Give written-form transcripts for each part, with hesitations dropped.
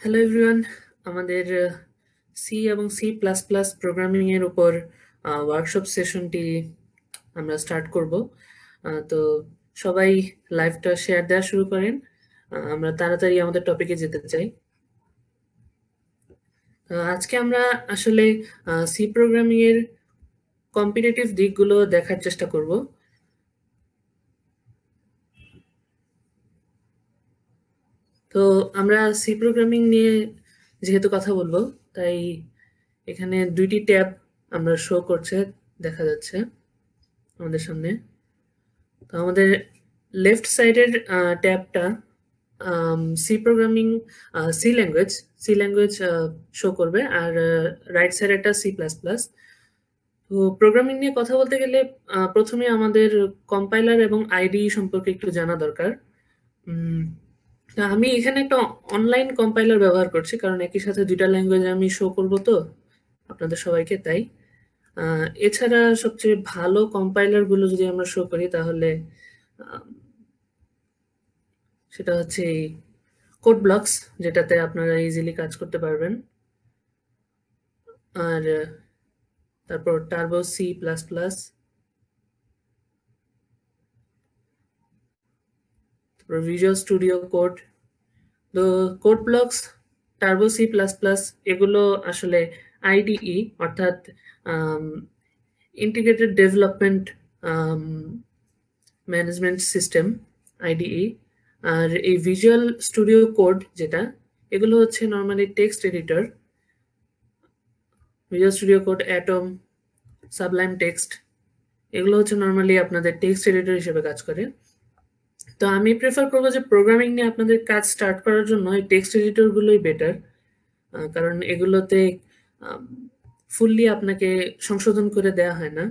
Hello everyone, আমাদের C এবং C plus plus programming এর উপর ওয়ার্কশপ সেশনটি আমরা স্টার্ট করব। তো সবাই লাইভটা শেয়ার দেওয়া শুরু করেন। আমরা তাড়াতাড়ি আমাদের টপিকে যেতে চাই। আজকে আমরা আসলে সি প্রোগ্রামিং এর কম্পিটিটিভ দিকগুলো দেখার চেষ্টা করব। তো আমরা সি প্রোগ্রামিং নিয়ে যেহেতু কথা বলবো, তাই এখানে দুইটি ট্যাব আমরা শো করছে, দেখা যাচ্ছে আমাদের সামনে। তো আমাদের লেফট সাইডের ট্যাবটা C programming, C language show করবে, আর রাইট সাইডেরটা সি প্লাস প্লাস। তো প্রোগ্রামিং নিয়ে কথা বলতে গেলে প্রথমে আমাদের কম্পাইলার এবং আইডি সম্পর্কে একটু জানা দরকার। আমি এখানে একটা অনলাইন কম্পাইলার ব্যবহার করছি, কারণ একই সাথে দুইটা ল্যাঙ্গুয়েজ আমি শো করব তো আপনাদের সবাইকে, তাই। এছাড়া সবচেয়ে ভালো কম্পাইলার গুলো যদি আমরা শো করি, তাহলে সেটা হচ্ছে এই কোড ব্লকস, যেটাতে আপনারা ইজিলি কাজ করতে পারবেন। আর তারপর টার্বো সি প্লাস প্লাস, তারপর ভিজুয়াল স্টুডিও কোড। তো code blocks, turbo C plus plus, এগুলো আসলে আইডিই, অর্থাৎ integrated development management system, IDE. আর এই ভিজুয়াল স্টুডিও কোড যেটা, এগুলো হচ্ছে normally text editor. Visual studio code, atom, sublime text, এগুলো হচ্ছে নর্মালি আপনাদের টেক্সট এডিটর হিসেবে কাজ করে। তো আমি প্রেফার করবো যে প্রোগ্রামিং নিয়ে আপনাদের কাজ স্টার্ট করার জন্য এই টেক্সট এডিটরগুলোই বেটার, কারণ এগুলোতে ফুললি আপনাকে সংশোধন করে দেয়া হয় না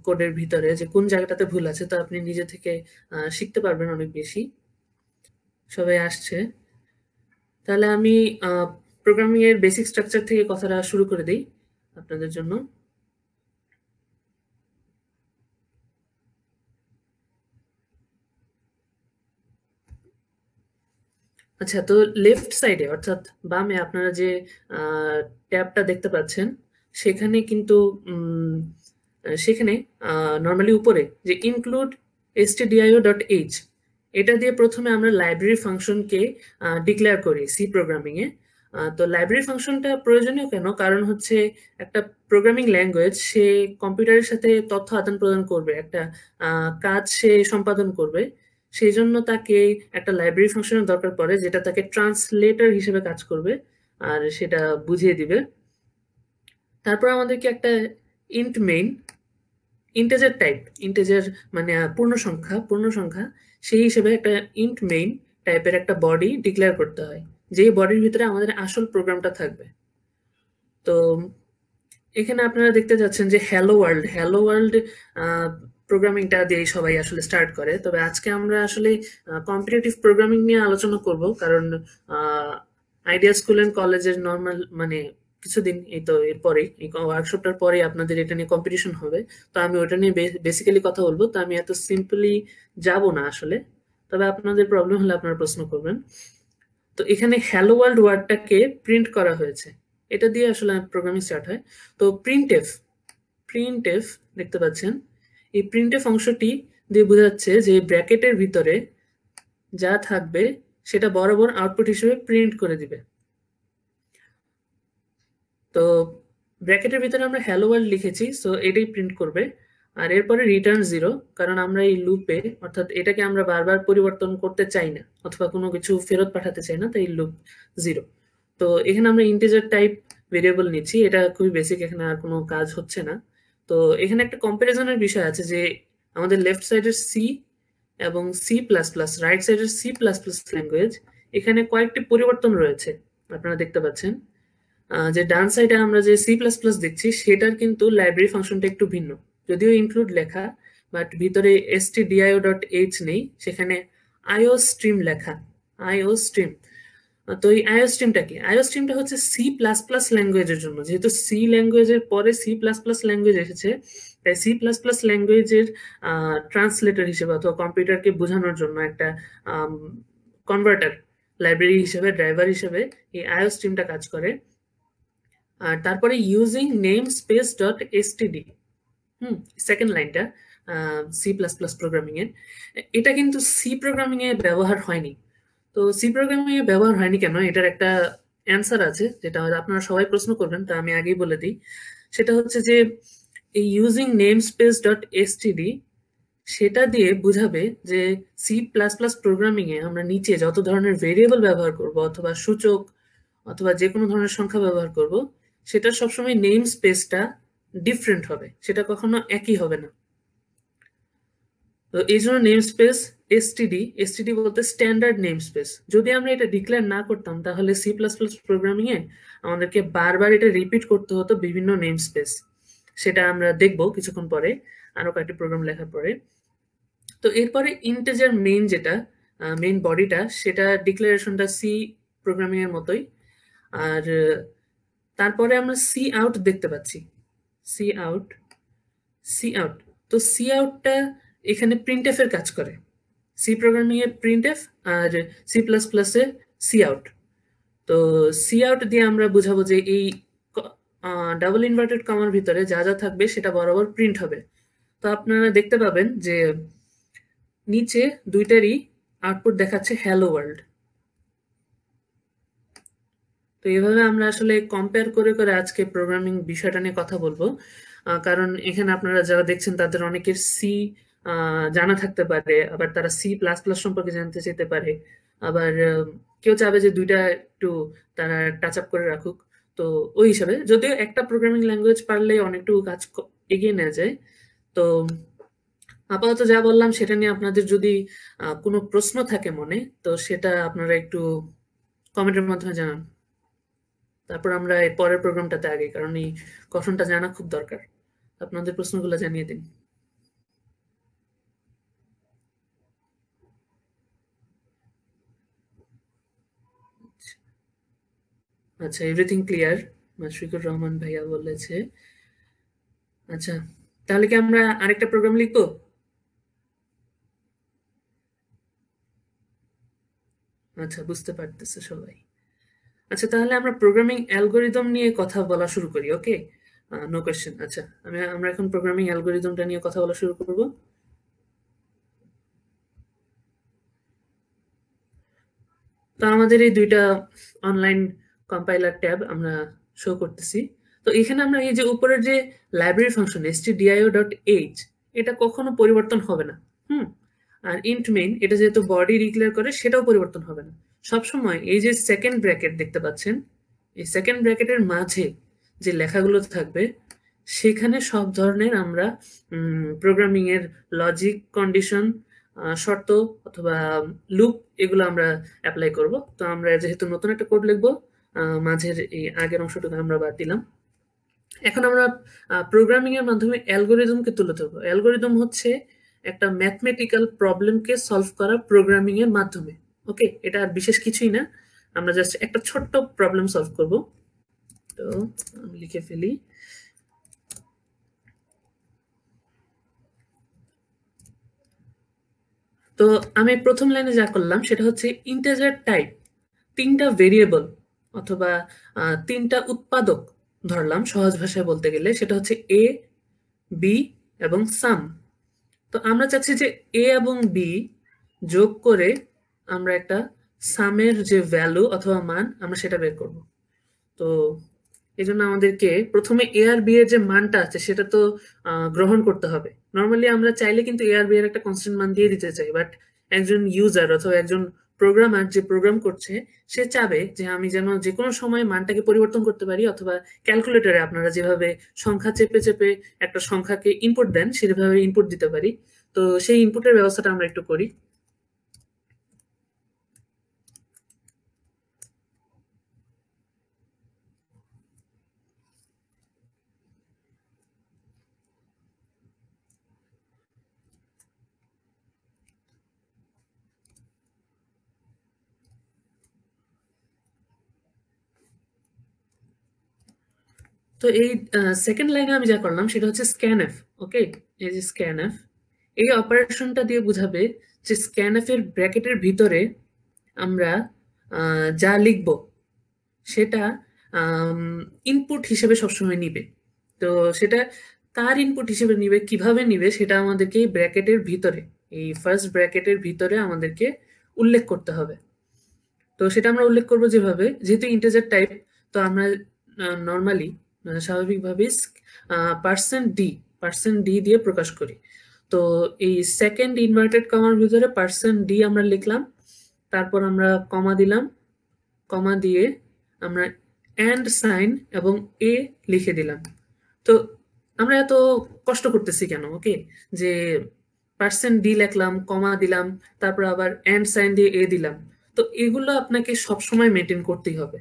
কোডের ভিতরে, যে কোন জায়গাটাতে ভুল আছে, তো আপনি নিজে থেকে শিখতে পারবেন অনেক বেশি। সবাই আসছে, তাহলে আমি প্রোগ্রামিং এর বেসিক স্ট্রাকচার থেকে কথাটা শুরু করে দিই আপনাদের জন্য। আচ্ছা, তো লেফট সাইডে অর্থাৎ বামে আপনারা যে ট্যাবটা দেখতে পাচ্ছেন, সেখানে কিন্তু সেখানে নর্মালি উপরে যে ইনক্লুড stdio.h, এটা দিয়ে প্রথমে আমরা লাইব্রেরি ফাংশনকে ডিক্লেয়ার করি সি প্রোগ্রামিং এ। তো লাইব্রেরি ফাংশনটা প্রয়োজনীয় কেন? কারণ হচ্ছে একটা প্রোগ্রামিং ল্যাঙ্গুয়েজ, সে কম্পিউটারের সাথে তথ্য আদান প্রদান করবে, একটা কাজ সে সম্পাদন করবে, সেই জন্য তাকে একটা লাইব্রেরি ফাংশনের দরকার পড়ে, যেটা তাকে ট্রান্সলেটর হিসেবে কাজ করবে আর সেটা বুঝিয়ে দিবে। তারপর আমাদেরকে একটা int main, integer type, integer মানে পূর্ণ সংখ্যা, সেই হিসেবে একটা ইন্ট মেইন টাইপের একটা বডি ডিক্লেয়ার করতে হয়, যেই বডির ভিতরে আমাদের আসল প্রোগ্রামটা থাকবে। তো এখানে আপনারা দেখতে যাচ্ছেন যে হ্যালো ওয়ার্ল্ড প্রোগ্রামিংটা দিয়ে সবাই আসলে স্টার্ট করে। তবে আজকে আমরা আসলে কম্পিটিটিভ প্রোগ্রামিং নিয়ে আলোচনা করব, কারণ আইডিয়া স্কুল অ্যান্ড কলেজের নর্মাল মানে কিছুদিন এই তো এরপরেই, এই ওয়ার্কশপটার পরে আপনাদের এটা নিয়ে কম্পিটিশন হবে। তো আমি ওটা নিয়ে বেসিক্যালি কথা বলবো, তো আমি এত সিম্পলি যাব না আসলে। তবে আপনাদের প্রবলেম হলে আপনারা প্রশ্ন করবেন। তো এখানে হ্যালো ওয়ার্ল্ড ওয়ার্ডটাকে প্রিন্ট করা হয়েছে, এটা দিয়ে আসলে প্রোগ্রামিং স্টার্ট হয়। তো প্রিন্টএফ দেখতে পাচ্ছেন, এই প্রিন্টএফ অংশটি দিয়ে বোঝাচ্ছে যে ব্র্যাকেটের ভিতরে যা থাকবে সেটা বরাবর আউটপুট হিসেবে প্রিন্ট করে দিবে। তো ব্র্যাকেটের ভিতরে আমরা হ্যালো ওয়ার্ল্ড লিখেছি, সো এটাই প্রিন্ট করবে। আর এরপরে রিটার্ন 0, কারণ আমরা এই লুপে, অর্থাৎ এটাকে আমরা বারবার পরিবর্তন করতে চাই না অথবা কোনো কিছু ফেরত পাঠাতে চাই না, তাই লুপ 0। তো এখানে আমরা ইন্টিজার টাইপ ভেরিয়েবল নিচ্ছি, এটা খুবই বেসিক, এখানে আর কোনো কাজ হচ্ছে না। তো এখানে একটা কম্পারিজনের বিষয় আছে, যে আমাদের লেফট সাইডের সি এবং সি প্লাস প্লাস, রাইট সাইডের সি প্লাস প্লাস ল্যাঙ্গুয়েজ, এখানে কয়েকটি পরিবর্তন রয়েছে আপনারা দেখতে পাচ্ছেন। যে ডান সাইডে আমরা যে সি প্লাস প্লাস দেখছি, সেটার কিন্তু লাইব্রেরি ফাংশনটা একটু ভিন্ন, যদিও ইনক্লুড লেখা, বাট ভিতরে stdio.h নেই, সেখানে আইও স্ট্রিম লেখা, আইও স্ট্রিম। তো এই আইও স্ট্রিমটা কি? আইও স্ট্রিমটা হচ্ছে সি প্লাস প্লাস ল্যাঙ্গুয়েজের জন্য, যেহেতু সি ল্যাঙ্গুয়েজের পরে সি প্লাস প্লাস ল্যাঙ্গুয়েজ এসেছে, তাই সি প্লাস প্লাস ল্যাঙ্গুয়েজের ট্রান্সলেটর হিসেবে অথবা কম্পিউটারকে বোঝানোর জন্য একটা কনভার্টার লাইব্রেরি হিসেবে, ড্রাইভার হিসেবে এই আইও স্ট্রিমটা কাজ করে। আর তারপরে using name space dot STD, second লাইনটা সি প্লাস প্লাস প্রোগ্রামিং এর, এটা কিন্তু সি প্রোগ্রামিং এ ব্যবহার হয়নি। তো সি প্রোগ্রামিং এ ব্যবহার হয়নি কেন, এটার একটা অ্যান্সার আছে, যেটা হয়তো আপনারা সবাই প্রশ্ন করবেন, তা আমি আগেই বলে দিই। সেটা হচ্ছে যে এই using name space dot STD, সেটা দিয়ে বুঝাবে যে সি প্লাস প্লাস প্রোগ্রামিং এ আমরা নিচে যত ধরনের ভেরিয়েবল ব্যবহার করব অথবা সূচক অথবা যে কোনো ধরনের সংখ্যা ব্যবহার করব, সেটা সবসময় নেম স্পেসটা ডিফারেন্ট হবে, সেটা কখনো একই হবে না। তো এই জন্য নেম স্পেস এসটিডি বলতে স্ট্যান্ডার্ড নেম স্পেস। যদি আমরা এটা ডিক্লেয়ার না করতাম তাহলে সি প্লাস প্লাস প্রোগ্রামিং এ আমাদেরকে বারবার এটা রিপিট করতে হতো বিভিন্ন নেম স্পেস। সেটা আমরা দেখবো কিছুক্ষণ পরে, আরো কয়েকটি প্রোগ্রাম লেখার পরে। তো এরপরে ইন্টিজার মেইন, যেটা মেইন বডিটা, সেটা ডিক্লারেশনটা সি প্রোগ্রামিং এর মতোই। আর তারপরে আমরা সি আউট দেখতে পাচ্ছি, সি আউট। তো সি আউটটা এখানে প্রিন্টএফ এর কাজ করে, সি প্রোগ্রামিং এ প্রিন্টএফ আর সি প্লাস প্লাস এ সি আউট। তো সি আউট দিয়ে আমরা বুঝাবো যে এই ডাবল ইনভার্টেড কমার ভিতরে যা যা থাকবে সেটা বরাবর প্রিন্ট হবে। তো আপনারা দেখতে পাবেন যে নিচে দুইটারই আউটপুট দেখাচ্ছে হ্যালো ওয়ার্ল্ড। তো এইভাবে আমরা আসলে কম্পেয়ার করে করে আজকে প্রোগ্রামিং বিষয়টা নিয়ে কথা বলবো। কারণ এখানে আপনারা যারা দেখছেন তাদের অনেকের সি জানা থাকতে পারে, আবার তারা সি প্লাস প্লাস সম্পর্কে জানতে চাইতে পারে, আবার কেউ চাবে যে দুইটা একটু তারা টাচ আপ করে রাখুক। তো ওই হিসাবে যদিও একটা প্রোগ্রামিং ল্যাঙ্গুয়েজ পারলে অনেকটুকু কাজ এগিয়ে নেওয়া যায়। তো আপাতত যা বললাম সেটা নিয়ে আপনাদের যদি কোনো প্রশ্ন থাকে মনে, তো সেটা আপনারা একটু কমেন্টের মাধ্যমে জানান। তারপর আমরা এর পরের প্রোগ্রামটাতে আগে, কারণ এই গঠনটা জানা খুব দরকার। আপনাদের প্রশ্নগুলো জানিয়ে দিন। আচ্ছা, এভরিথিং ক্লিয়ার, মাশফিকুর রহমান ভাইয়া বলেছে। আচ্ছা, তাহলে কি আমরা আরেকটা প্রোগ্রাম লিখবো? আচ্ছা, বুঝতে পারতেছে সবাই। আচ্ছা, তাহলে আমরা প্রোগ্রামিং অ্যালগোরিদম নিয়ে কথা বলা শুরু করি। ওকে, নো কোয়েশ্চেন। আচ্ছা, আমরা এখন প্রোগ্রামিং অ্যালগোরিদমটা নিয়ে কথা বলা শুরু করব। তো আমাদের এই দুইটা অনলাইন কম্পাইলার ট্যাব আমরা শো করতেছি। তো এখানে আমরা এই যে উপরের যে লাইব্রেরি ফাংশন stdio.h, এটা কখনো পরিবর্তন হবে না। আর ইন্ট মেইন, এটা যেহেতু বডি ডিক্লেয়ার করে, সেটাও পরিবর্তন হবে না। সবসময় এই যে সেকেন্ড ব্র্যাকেট দেখতে পাচ্ছেন, এই সেকেন্ড ব্র্যাকেটের মাঝে যে লেখাগুলো থাকবে, সেখানে সব ধরনের আমরা প্রোগ্রামিং এর লজিক, কন্ডিশন, শর্ত অথবা লুপ, এগুলো আমরা অ্যাপ্লাই করব। তো আমরা যেহেতু নতুন একটা কোড লিখবো, মাঝের এই আগের অংশটুকু আমরা বাদ দিলাম। এখন আমরা প্রোগ্রামিং এর মাধ্যমে অ্যালগোরিদমকে তুলে ধরবো। অ্যালগোরিদম হচ্ছে একটা ম্যাথমেটিক্যাল প্রবলেমকে সলভ করা প্রোগ্রামিং এর মাধ্যমে। ওকে, এটা আর বিশেষ কিছুই না, আমরা জাস্ট একটা ছোট্ট প্রবলেম সলভ করব। তো আমি লিখে ফেলি। তো আমি প্রথম লাইনে যা করলাম সেটা হচ্ছে ইন্টিজার টাইপ, তিনটা ভেরিয়েবল অথবা তিনটা উৎপাদক ধরলাম, সহজ ভাষায় বলতে গেলে সেটা হচ্ছে এ, বি এবং সাম। তো আমরা চাচ্ছি যে এ এবং বি যোগ করে আমরা একটা সামের যে ভ্যালু অথবা মান আমরা সেটা বের করব। তো এই জন্য আমাদেরকে প্রথমে এ আর বি এর যে মানটা আছে সেটা তো গ্রহণ করতে হবে। নর্মালি আমরা চাইলে কিন্তু এ আর বি এর একটা কনস্ট্যান্ট মান দিয়ে দিতে চাই, বাট একজন ইউজার অথবা একজন প্রোগ্রামার যে প্রোগ্রাম করছে, সে চাবে যে আমি যেন যে কোনো সময় মানটাকে পরিবর্তন করতে পারি, অথবা ক্যালকুলেটরে আপনারা যেভাবে সংখ্যা চেপে চেপে একটা সংখ্যাকে ইনপুট দেন সেভাবে ইনপুট দিতে পারি। তো সেই ইনপুটের ব্যবস্থাটা আমরা একটু করি। তো এই সেকেন্ড লাইনে আমি যা করলাম সেটা হচ্ছে স্ক্যানএফ। ওকে, এই যে স্ক্যানএফ, এই অপারেশনটা দিয়ে বুঝাবে যে স্ক্যানএফ এর ব্র্যাকেটের ভিতরে আমরা যা লিখব সেটা ইনপুট হিসেবে সবসময় নিবে। তো সেটা কার ইনপুট হিসেবে নিবে, কিভাবে নিবে, সেটা আমাদেরকে এই ব্র্যাকেটের ভিতরে, এই ফার্স্ট ব্র্যাকেটের ভিতরে আমাদেরকে উল্লেখ করতে হবে। তো সেটা আমরা উল্লেখ করবো যেভাবে, যেহেতু ইন্টিজার টাইপ, তো আমরা নর্মালি স্বাভাবিকভাবে পার্সেন্ট ডি দিয়ে প্রকাশ করি। তো এই সেকেন্ড ইনভার্টেড কমার ভিতরে %d আমরা লিখলাম, তারপর আমরা কমা দিলাম, কমা দিয়ে আমরা অ্যান্ড সাইন এবং এ লিখে দিলাম। তো আমরা এত কষ্ট করতেছি কেন? ওকে, যে %d লিখলাম, কমা দিলাম, তারপর আবার অ্যান্ড সাইন দিয়ে এ দিলাম। তো এগুলো আপনাকে সবসময় মেনটেন করতেই হবে।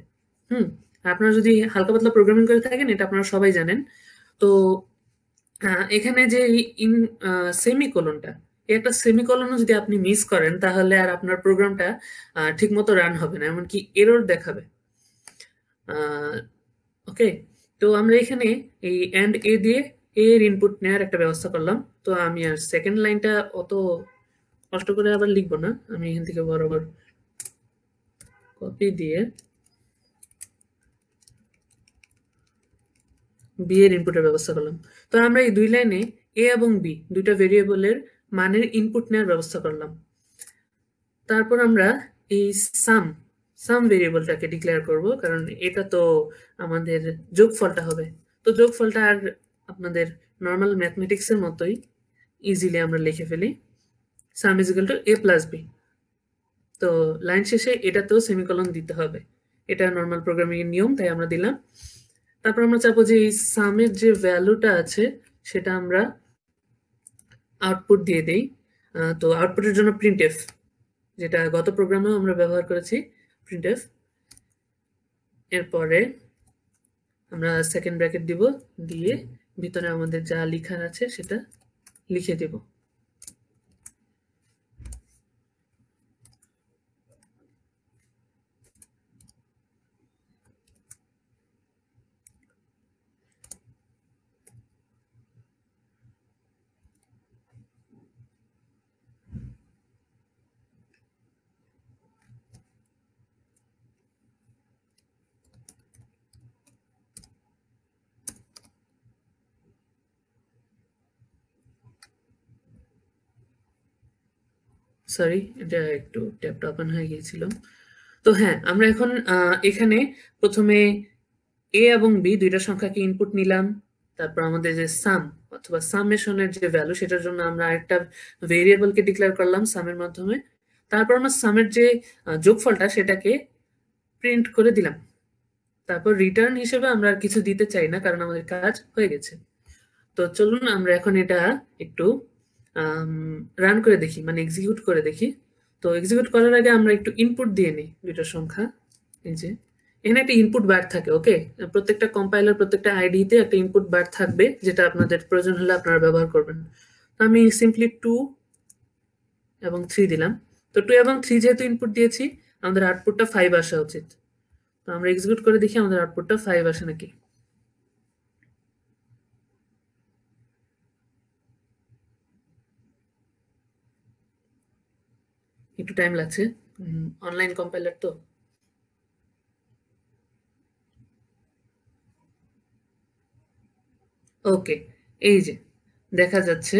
আপনারা যদি হালকা পাতলা প্রোগ্রামিং করে থাকেন, এটা আপনারা সবাই জানেন। তো এখানে যে ইন সেমিকোলনটা, একটা সেমিকোলনও যদি আপনি মিস করেন, তাহলে আর আপনার প্রোগ্রামটা ঠিক মতো রান হবে না, এমনকি এরর দেখাবে। ওকে, তো আমরা এখানে এই অ্যান্ড এ দিয়ে এর ইনপুট নেওয়ার একটা ব্যবস্থা করলাম। তো আমি আর সেকেন্ড লাইনটা অত কষ্ট করে আবার লিখবো না, আমি এখান থেকে বরাবর কপি দিয়ে বি এর ইনপুটের ব্যবস্থা করলাম। তো আমরা এই দুই লাইনে এ এবং বি দুইটা ভেরিয়েবলের মানের ইনপুট নেওয়ার ব্যবস্থা করলাম। তারপর আমরা এই সাম ভেরিয়েবলটাকে ডিক্লেয়ার করব, কারণ এটা তো আমাদের যোগফলটা হবে। তো যোগফলটা আর আপনাদের নর্মাল ম্যাথমেটিক্সের মতোই ইজিলি আমরা লিখে ফেলি, sum is equal to a plus B. তো লাইন শেষে এটাতেও সেমিকোলন দিতে হবে, এটা নর্মাল প্রোগ্রামিং এর নিয়ম, তাই আমরা দিলাম। তারপর আমরা চাবো যে এই সামের যে ভ্যালুটা আছে সেটা আমরা আউটপুট দিয়ে দেই। তো আউটপুটের জন্য প্রিন্টএফ, যেটা গত প্রোগ্রামেও আমরা ব্যবহার করেছি, প্রিন্টএফ। এরপরে আমরা সেকেন্ড ব্র্যাকেট দিব, দিয়ে ভিতরে আমাদের যা লেখার আছে সেটা লিখে দেব। সরি, এটা একটু ট্যাবটা ওপেন হয়ে গিয়েছিল। তো হ্যাঁ, আমরা এখন এখানে প্রথমে এ এবং বি দুইটা সংখ্যাকে ইনপুট নিলাম। তারপর আমাদের যে সাম অথবা সামেশনের যে ভ্যালু, সেটার জন্য আমরা আরেকটা ভেরিয়েবলকে ডিক্লেয়ার করলাম সামের মাধ্যমে। তারপর আমরা সামের যে যোগফলটা সেটাকে প্রিন্ট করে দিলাম। তারপর রিটার্ন হিসেবে আমরা আর কিছু দিতে চাই না, কারণ আমাদের কাজ হয়ে গেছে। তো চলুন আমরা এখন এটা একটু রান করে দেখি, মানে এক্সিকিউট করে দেখি। তো এক্সিকিউট করার আগে আমরা একটু ইনপুট দিয়ে নিই দুটো সংখ্যা। এই যে এখানে একটা ইনপুট বার থাকে, ওকে, প্রত্যেকটা কম্পাইলার প্রত্যেকটা আইডিতে একটা ইনপুট বার থাকবে, যেটা আপনাদের প্রয়োজন হলে আপনারা ব্যবহার করবেন। তো আমি সিম্পলি 2 এবং 3 দিলাম। তো 2 এবং 3 যেহেতু ইনপুট দিয়েছি, আমাদের আউটপুটটা 5 আসা উচিত। তো আমরা এক্সিকিউট করে দেখি আমাদের আউটপুটটা 5 আসে নাকি। একটু টাইম লাগছে, অনলাইন কম্পাইলার তো। ওকে, এই যে দেখা যাচ্ছে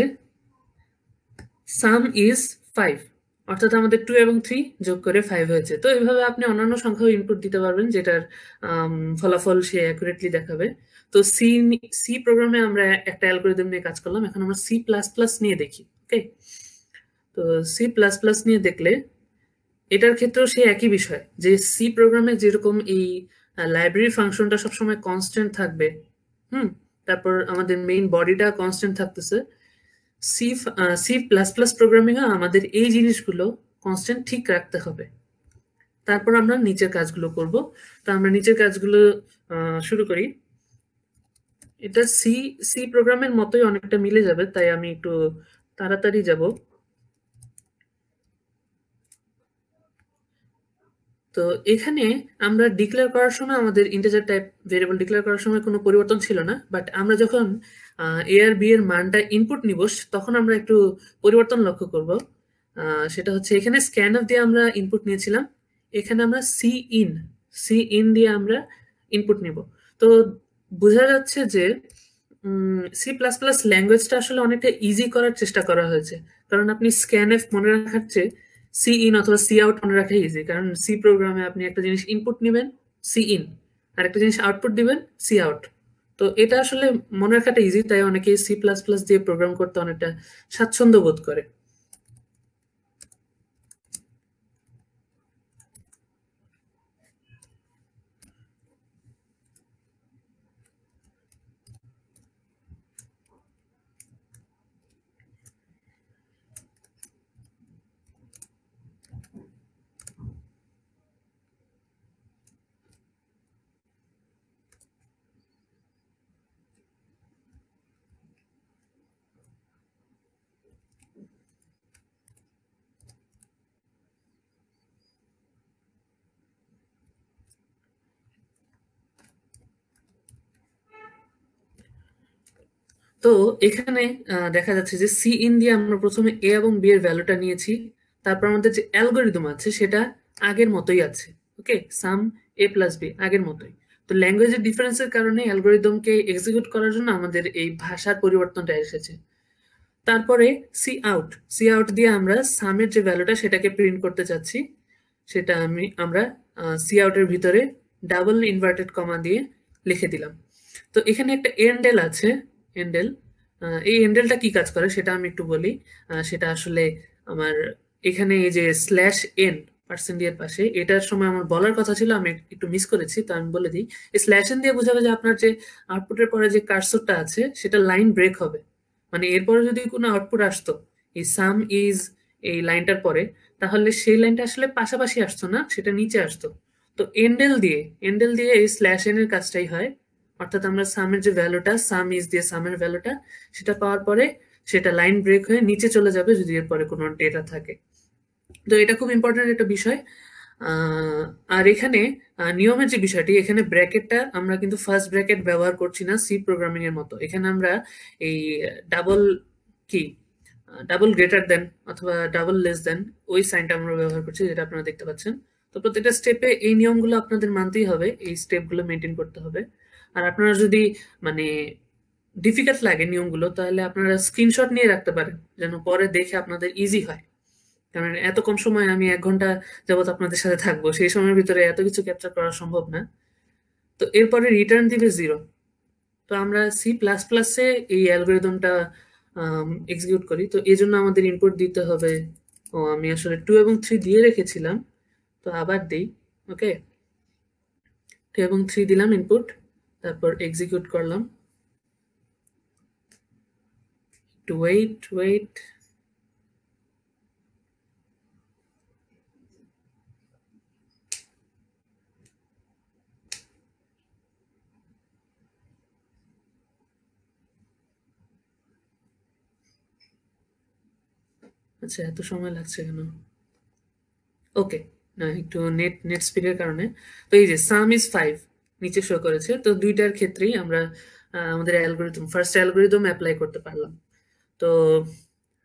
সাম ইজ 5, অর্থাৎ আমাদের 2 এবং 3 যোগ করে 5 হয়েছে। তো এইভাবে আপনি অন্যান্য সংখ্যাও ইনপুট দিতে পারবেন, যেটার ফলাফল সে অ্যাকুরেটলি দেখাবে। তো সি প্রোগ্রামে আমরা একটা অ্যালগরিদম নিয়ে কাজ করলাম, এখন আমরা C++ নিয়ে দেখি। ওকে, তো C++ নিয়ে দেখলে এটার ক্ষেত্রেও সেই একই বিষয়, যে সি প্রোগ্রামে যেরকম এই লাইব্রেরি ফাংশনটা সবসময় কনস্ট্যান্ট থাকবে, তারপর আমাদের মেইন বডিটা কনস্ট্যান্ট থাকতেছে, C++ প্রোগ্রামিং এ আমাদের এই জিনিসগুলো কনস্ট্যান্ট ঠিক রাখতে হবে। তারপর আমরা নিচের কাজগুলো করব। তো আমরা নিচের কাজগুলো শুরু করি। এটা সি প্রোগ্রামের মতোই অনেকটা মিলে যাবে, তাই আমি একটু তাড়াতাড়ি যাব। তো এখানে আমরা ডিক্লেয়ার করার সময় আমাদের ইন্টিজার টাইপ ভেরিয়েবল ডিক্লেয়ার করার সময় কোনো পরিবর্তন ছিল না, বাট আমরা যখন এ আর বি এর মানটা ইনপুট নিব, তখন আমরা একটু পরিবর্তন লক্ষ্য করব। সেটা হচ্ছে এখানে স্ক্যানফ দিয়ে আমরা ইনপুট নিয়েছিলাম, এখানে আমরা সি ইন দিয়ে আমরা ইনপুট নিব। তো বোঝা যাচ্ছে যে সি প্লাস প্লাস ল্যাঙ্গুয়েজটা আসলে অনেকটা ইজি করার চেষ্টা করা হয়েছে, কারণ আপনি স্ক্যানএফ মনে রাখার চেয়ে সি ইন অথবা সি আউট মনে রাখা ইজি। কারণ সি প্রোগ্রামে আপনি একটা জিনিস ইনপুট নেবেন সি ইন, আর একটা জিনিস আউটপুট দিবেন সি আউট। তো এটা আসলে মনে রাখাটা ইজি, তাই অনেকে সি প্লাস প্লাস দিয়ে প্রোগ্রাম করতে অনেকটা স্বাচ্ছন্দ্য বোধ করে। তো এখানে দেখা যাচ্ছে যে সি ইন দিয়ে আমরা প্রথমে এ এবং বি এর ভ্যালুটা নিয়েছি, তারপর আমাদের যে অ্যালগোরিদম আছে সেটা আগের মতোই আছে। ওকে, সাম এ প্লাস বি আগের মতোই। তো ল্যাঙ্গুয়েজের ডিফারেন্সের কারণে অ্যালগোরিদমকে এক্সিকিউট করার জন্য আমাদের এই ভাষার পরিবর্তনটা এসেছে। তারপরে সি আউট দিয়ে আমরা সামের যে ভ্যালুটা সেটাকে প্রিন্ট করতে চাচ্ছি, সেটা আমরা সি আউটের ভিতরে ডাবল ইনভার্টেড কমা দিয়ে লিখে দিলাম। তো এখানে একটা এন্ডেল আছে, এন্ডেল। এই এন্ডেলটা কি কাজ করে সেটা আমি একটু বলি। সেটা আসলে আমার এখানে এই যে স্ল্যাশ এন পার্সেন্ট এর পাশে, এটার সময় আমার বলার কথা ছিল, আমি একটু মিস করেছি, তো আমি বলে দিই। এই স্ল্যাশ এন দিয়ে বোঝাবে যে আপনার যে আউটপুটের পরে যে কার্সরটা আছে সেটা লাইন ব্রেক হবে। মানে এরপরে যদি কোনো আউটপুট আসতো এই সাম ইজ এই লাইনটার পরে, তাহলে সেই লাইনটা আসলে পাশাপাশি আসতো না, সেটা নিচে আসতো। তো এন্ডেল দিয়ে এই স্ল্যাশ এন এর কাজটাই হয়। অর্থাৎ আমরা সামের যে ভ্যালুটা, সাম ইজ দিয়ে সামের ভ্যালুটা সেটা পাওয়ার পরে সেটা লাইন ব্রেক হয়ে নিচে চলে যাবে যদি এর পরে কোনো ডেটা থাকে। তো এটা খুব ইম্পর্টেন্ট একটা বিষয়। আর এখানে নিয়মের যে বিষয়টি, এখানে ব্র্যাকেটটা আমরা কিন্তু ফার্স্ট ব্র্যাকেট ব্যবহার করছি না সি প্রোগ্রামিং এর মতো। এখানে আমরা এই ডাবল কি ডাবল গ্রেটার দেন অথবা ডাবল লেস দেন ওই সাইনটা আমরা ব্যবহার করছি, যেটা আপনারা দেখতে পাচ্ছেন। তো প্রত্যেকটা স্টেপে এই নিয়মগুলো আপনাদের মানতেই হবে, এই স্টেপগুলো মেনটেন করতে হবে। আর আপনারা যদি মানে ডিফিকাল্ট লাগে নিয়মগুলো, তাহলে আপনারা স্ক্রিনশট নিয়ে রাখতে পারেন যেন পরে দেখে আপনাদের ইজি হয়। কারণ এত কম সময় আমি 1 ঘন্টা যাবত আপনাদের সাথে থাকবো, সেই সময়ের ভিতরে এত কিছু ক্যাপচার করা সম্ভব না। তো এরপরে রিটার্ন দিবে 0। তো আমরা সি প্লাস প্লাসে এই অ্যালগোরিদমটা এক্সিকিউট করি। তো এই জন্য আমাদের ইনপুট দিতে হবে, আমি আসলে 2 এবং 3 দিয়ে রেখেছিলাম, তো আবার দিই। ওকে, 2 এবং 3 দিলাম ইনপুট, তারপর এক্সিকিউট করলাম। একটু ওয়েট। আচ্ছা, এত সময় লাগছে কেন? ওকে, না একটু নেট স্পিডের কারণে। তো এই যে সাম ইজ 5 নিচে শো করেছে, তো দুইটার ক্ষেত্রেই আমরা আমাদের ফার্স্ট অ্যালগোরিদম অ্যাপ্লাই করতে পারলাম। তো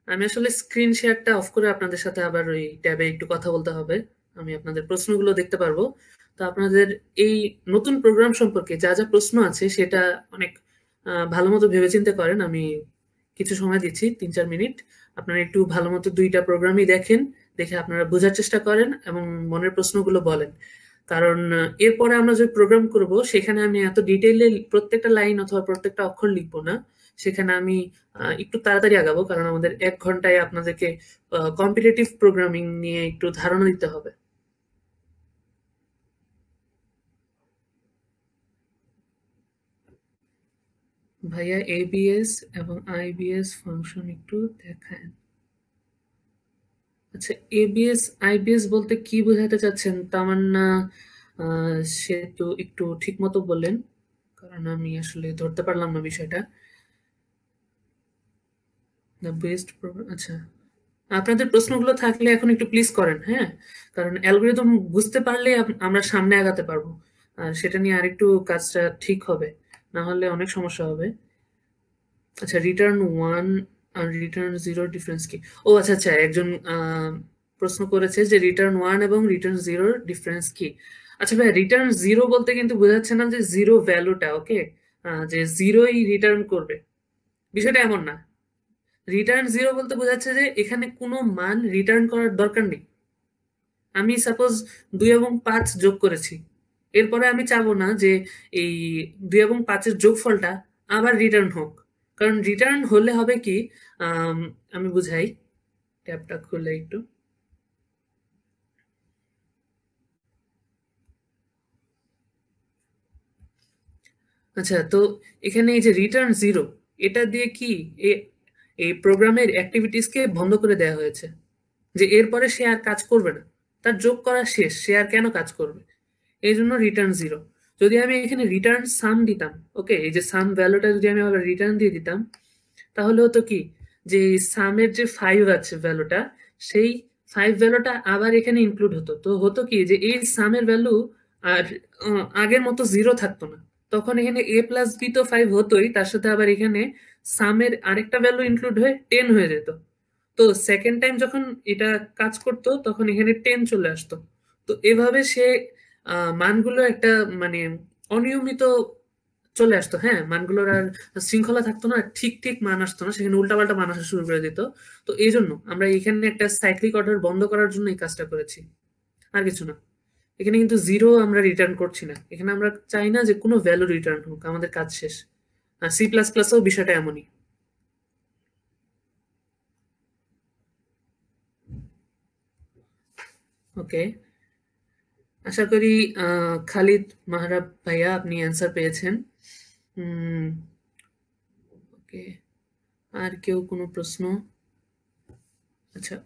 আমি আসলে স্ক্রিন শেয়ারটা অফ করে আপনাদের সাথে আবার ওই ট্যাবে একটু কথা বলতে হবে, আমি আপনাদের প্রশ্নগুলো দেখতে পারবো। তো আপনাদের এই নতুন প্রোগ্রাম সম্পর্কে যা যা প্রশ্ন আছে সেটা অনেক ভালো মতো ভেবেচিন্তে করেন। আমি কিছু সময় দিচ্ছি, 3-4 মিনিট। আপনারা একটু ভালো মতো দুইটা প্রোগ্রামই দেখেন, দেখে আপনারা বোঝার চেষ্টা করেন এবং মনের প্রশ্নগুলো বলেন। কারণ এরপরে আমরা যে প্রোগ্রাম করব সেখানে আমি এত ডিটেইলে প্রত্যেকটা লাইন অথবা প্রত্যেকটা অক্ষর লিখবো না। সেখানে আমি একটু তাড়াতাড়ি আগাবো, কারণ আমাদের 1 ঘন্টায় আপনাদেরকে কম্পিটিটিভ প্রোগ্রামিং নিয়ে একটু ধারণা দিতে হবে। ভাইয়া এবিএস এবং আইবিএস ফাংশন একটু দেখান। আচ্ছা, এবিএস আইবিএস বলতে কি বোঝাতে চাচ্ছেন তামান্না? সে তো একটু ঠিক মতো বললেন, কারণ আমি আসলে ধরতে পারলাম না বিষয়টা। দ্য বেস্ট প্রোগ্রাম, আচ্ছা। আপনাদের প্রশ্নগুলো থাকলে এখন একটু প্লিজ করেন, হ্যাঁ? কারণ অ্যালগোরিদম বুঝতে পারলে আমরা সামনে আগাতে পারবো, আর সেটা নিয়ে আরেকটু কাজটা ঠিক হবে, না হলে অনেক সমস্যা হবে। আচ্ছা, রিটার্ন 1 আর রিটার্ন 0 ডিফারেন্স কি? ও আচ্ছা, একজন প্রশ্ন করেছে যে রিটার্ন 1 এবং রিটার্ন 0 ডিফারেন্স কি। আচ্ছা ভাই, রিটার্ন 0 বলতে কিন্তু বোঝাচ্ছে না যে জিরো ভ্যালুটা, ওকে, যে জিরোই রিটার্ন করবে, বিষয়টা এমন না। রিটার্ন 0 বলতে বোঝাচ্ছে যে এখানে কোনো মান রিটার্ন করার দরকার নেই। আমি সাপোজ 2 এবং 5 যোগ করেছি, এরপরে আমি চাবো না যে এই 2 এবং 5-এর যোগফলটা আবার রিটার্ন হোক, কারণ রিটার্ন হলে হবে কি, আমি বুঝাই, ট্যাবটা খুলে একটু। আচ্ছা, তো এখানে এই যে রিটার্ন 0, এটা দিয়ে কি এই প্রোগ্রামের অ্যাক্টিভিটিসকে বন্ধ করে দেওয়া হয়েছে, যে এরপরে সে আর কাজ করবে না, তার যোগ করা শেষ, সে আর কেন কাজ করবে, এই জন্য রিটার্ন 0। যদি আমি এখানে রিটার্ন সাম দিতাম, ওকে, এই যে সাম ভ্যালুটা যদি আমি আবার রিটার্ন দিয়ে দিতাম, তাহলে হতো কি, যে সামের যে 5 আছে ভ্যালুটা, সেই 5 ভ্যালুটা আবার এখানে ইনক্লুড হতো। তো হতো কি, যে এই সামের ভ্যালু আর আগের মতো 0 থাকতো না, তখন এখানে a প্লাস বি তো 5 হতোই, তার সাথে আবার এখানে সামের আরেকটা ভ্যালু ইনক্লুড হয়ে 10 হয়ে যেত। তো সেকেন্ড টাইম যখন এটা কাজ করতো তখন এখানে 10 চলে আসতো। তো এভাবে সে মানগুলো একটা মানে অনিয়মিত চলে আসতো, হ্যাঁ, মানগুলোর আর শৃঙ্খলা থাকতো না, ঠিক ঠিক মান আসতো না, সেখানে উল্টাপাল্টা মান আসা শুরু করে দিত। তো এই জন্য আমরা এখানে একটা সাইক্লিক অর্ডার বন্ধ করার জন্য এই কাজটা করেছি, আর কিছু না। এখানে কিন্তু 0 আমরা রিটার্ন করছি না, এখানে আমরা চাই না যে কোনো ভ্যালু রিটার্ন হোক, আমাদের কাজ শেষ। আর সি প্লাস প্লাসও বিষয়টা এমনই। ওকে, আশা করি খালিদ মাহরাব ভাইয়া আপনি অ্যান্সার পেয়েছেন। ওকে, আর কেউ কোনো প্রশ্ন? আচ্ছা,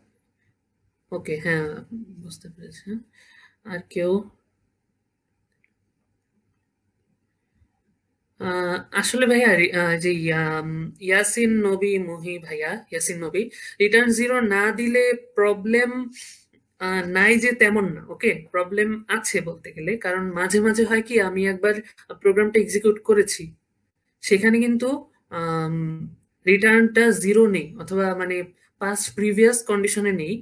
ওকে, হ্যাঁ, বুঝতে পেরেছেন। আর কেউ? আসলে ভাইয়া, যে ইয়াসিন নবী মুহি ভাইয়া, ইয়াসিন নবী, রিটার্ন 0 না দিলে প্রবলেম নাই যে তেমন না, ওকে, প্রবলেম আছে বলতে গেলে, কারণ মাঝে মাঝে হয় কি, আমি একবার প্রোগ্রামটা এক্সিকিউট করেছি, সেখানে কিন্তু রিটার্নটা 0 নেই, অথবা মানে পাস্ট প্রিভিয়াস কন্ডিশনে নেই।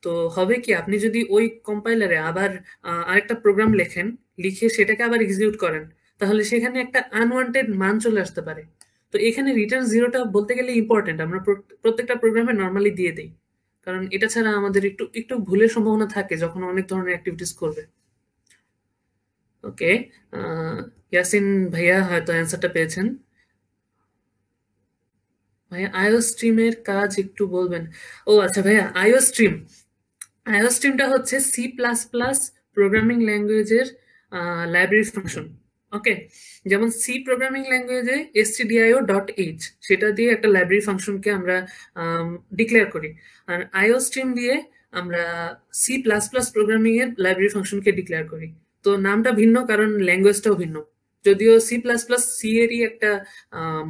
তো হবে কি, আপনি যদি ওই কম্পাইলারে আবার আরেকটা প্রোগ্রাম লেখেন, লিখে সেটাকে আবার এক্সিকিউট করেন, তাহলে সেখানে একটা আনওয়ান্টেড মান চলে আসতে পারে। তো এখানে রিটার্ন 0টা বলতে গেলে ইম্পর্টেন্ট, আমরা প্রত্যেকটা প্রোগ্রামে নর্মালি দিয়ে দিই, কারণ এটা ছাড়া আমাদের একটু একটু ভুলের সম্ভাবনা থাকে যখন অনেক ধরনের অ্যাক্টিভিটিস করবে। ওকে, ইয়াসিন ভাইয়া হয়তো অ্যান্সারটা পেয়েছেন। ভাইয়া আইও স্ট্রিমের কাজ একটু বলবেন? ও আচ্ছা ভাইয়া, আইও স্ট্রিমটা হচ্ছে সি প্লাস প্লাস প্রোগ্রামিং ল্যাঙ্গুয়েজের লাইব্রেরি ফাংশন। ওকে, যেমন সি প্রোগ্রামিং ল্যাঙ্গুয়েজে stdio.h, সেটা দিয়ে একটা লাইব্রেরি ফাংশনকে আমরা ডিক্লেয়ার করি, আর আইও স্ট্রিম দিয়ে আমরা সি প্লাস প্লাস প্রোগ্রামিং এর লাইব্রেরি ফাংশনকে ডিক্লেয়ার করি। তো নামটা ভিন্ন কারণ ল্যাঙ্গুয়েজটাও ভিন্ন, যদিও সি প্লাস প্লাস সি এরই একটা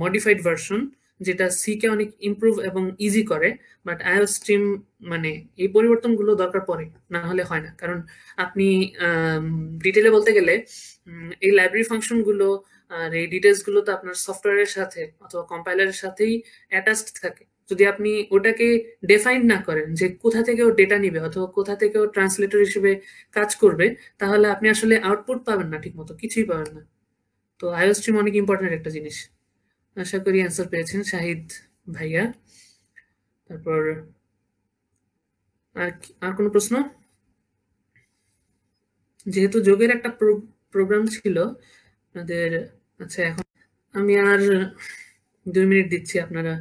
মডিফাইড ভার্সন, যেটা সি কে অনেক ইমপ্রুভ এবং ইজি করে, বাট আইও স্ট্রিম মানে এই পরিবর্তনগুলো দরকার পড়ে, না হলে হয় না। কারণ আপনি ডিটেলে বলতে গেলে এই লাইব্রেরি ফাংশনগুলো আর এই ডিটেলসগুলো তো আপনার সফটওয়্যারের সাথে অথবা কম্পাইলারের সাথেই অ্যাটাচড থাকে। যদি আপনি ওটাকে ডিফাইন না করেন যে কোথা থেকে ও ডেটা নিবে অথবা কোথা থেকে ও ট্রান্সলেটর হিসেবে কাজ করবে, তাহলে আপনি আসলে আউটপুট পাবেন না, ঠিক মতো কিছুই পাবেন না। তো আইও স্ট্রিম অনেক ইম্পর্টেন্ট একটা জিনিস। আশা করি অ্যান্সার পেয়েছেন শাহিদ ভাইয়া। তারপর আর কোনো প্রশ্ন? যেহেতু যোগের একটা প্রোগ্রাম ছিল আপনাদের, আচ্ছা এখন আমি আর 2 মিনিট দিচ্ছি আপনারা।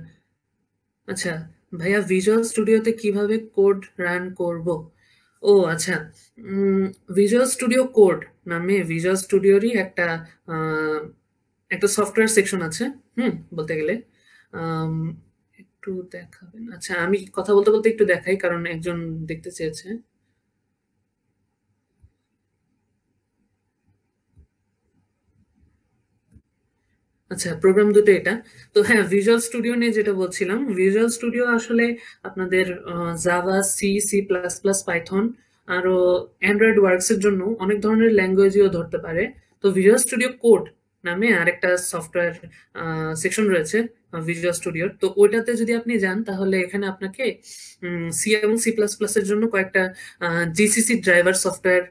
আচ্ছা ভাইয়া, ভিজুয়াল স্টুডিওতে কিভাবে কোড রান করব? ও আচ্ছা, ভিজুয়াল স্টুডিও কোড নামে ভিজুয়াল স্টুডিওরই একটা সফটওয়্যার সেকশন আছে, বলতে গেলে। একটু দেখাবেন? আচ্ছা, আমি কথা বলতে বলতে একটু দেখাই, কারণ একজন দেখতে চেয়েছে। আচ্ছা, প্রোগ্রাম দুটো এটা। তো হ্যাঁ, ভিজুয়াল স্টুডিও নিয়ে যেটা বলছিলাম, ভিজুয়াল স্টুডিও আসলে আপনাদের Java, C, C plus plus, Python, আরো অ্যান্ড্রয়েড ওয়ার্কস এর জন্য অনেক ধরনের ল্যাঙ্গুয়েজও ধরতে পারে। তো ভিজুয়াল স্টুডিও কোড নামে আরেকটা সফটওয়্যার সেকশন রয়েছে ভিজুয়াল স্টুডিওর। তো ওইটাতে যদি আপনি যান তাহলে এখানে আপনাকে সি এবং সি প্লাস প্লাস এর জন্য কয়েকটা জিসিসি ড্রাইভার সফটওয়্যার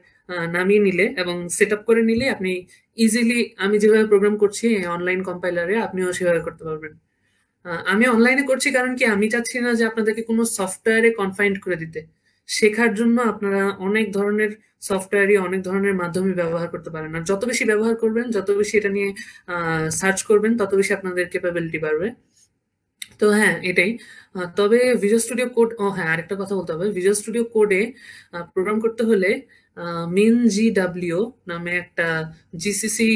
নামিয়ে নিলে এবং সেট আপ করে নিলে আপনি ইজিলি আমি যেভাবে প্রোগ্রাম করছি অনলাইন কম্পাইলারে আপনিও সেভাবে করতে পারবেন। আমি অনলাইনে করছি কারণ কি আমি চাচ্ছি না যে আপনাদেরকে কোনো সফটওয়্যারে কনফাইন্ড করে দিতে। শেখার জন্য আপনারা অনেক ধরনের সফটওয়্যারই অনেক ধরনের মাধ্যমে ব্যবহার করতে পারেন, আর যত বেশি ব্যবহার করবেন যত বেশি এটা নিয়ে সার্চ করবেন তত বেশি আপনাদের ক্যাপাবিলিটি বাড়বে। তো হ্যাঁ এটাই। তবে ভিজুয়াল স্টুডিও কোড, হ্যাঁ আরেকটা কথা বলতে হবে, ভিজুয়াল স্টুডিও কোডে প্রোগ্রাম করতে হলে মিন জিডাব্লিউ নামে একটা জিসিসি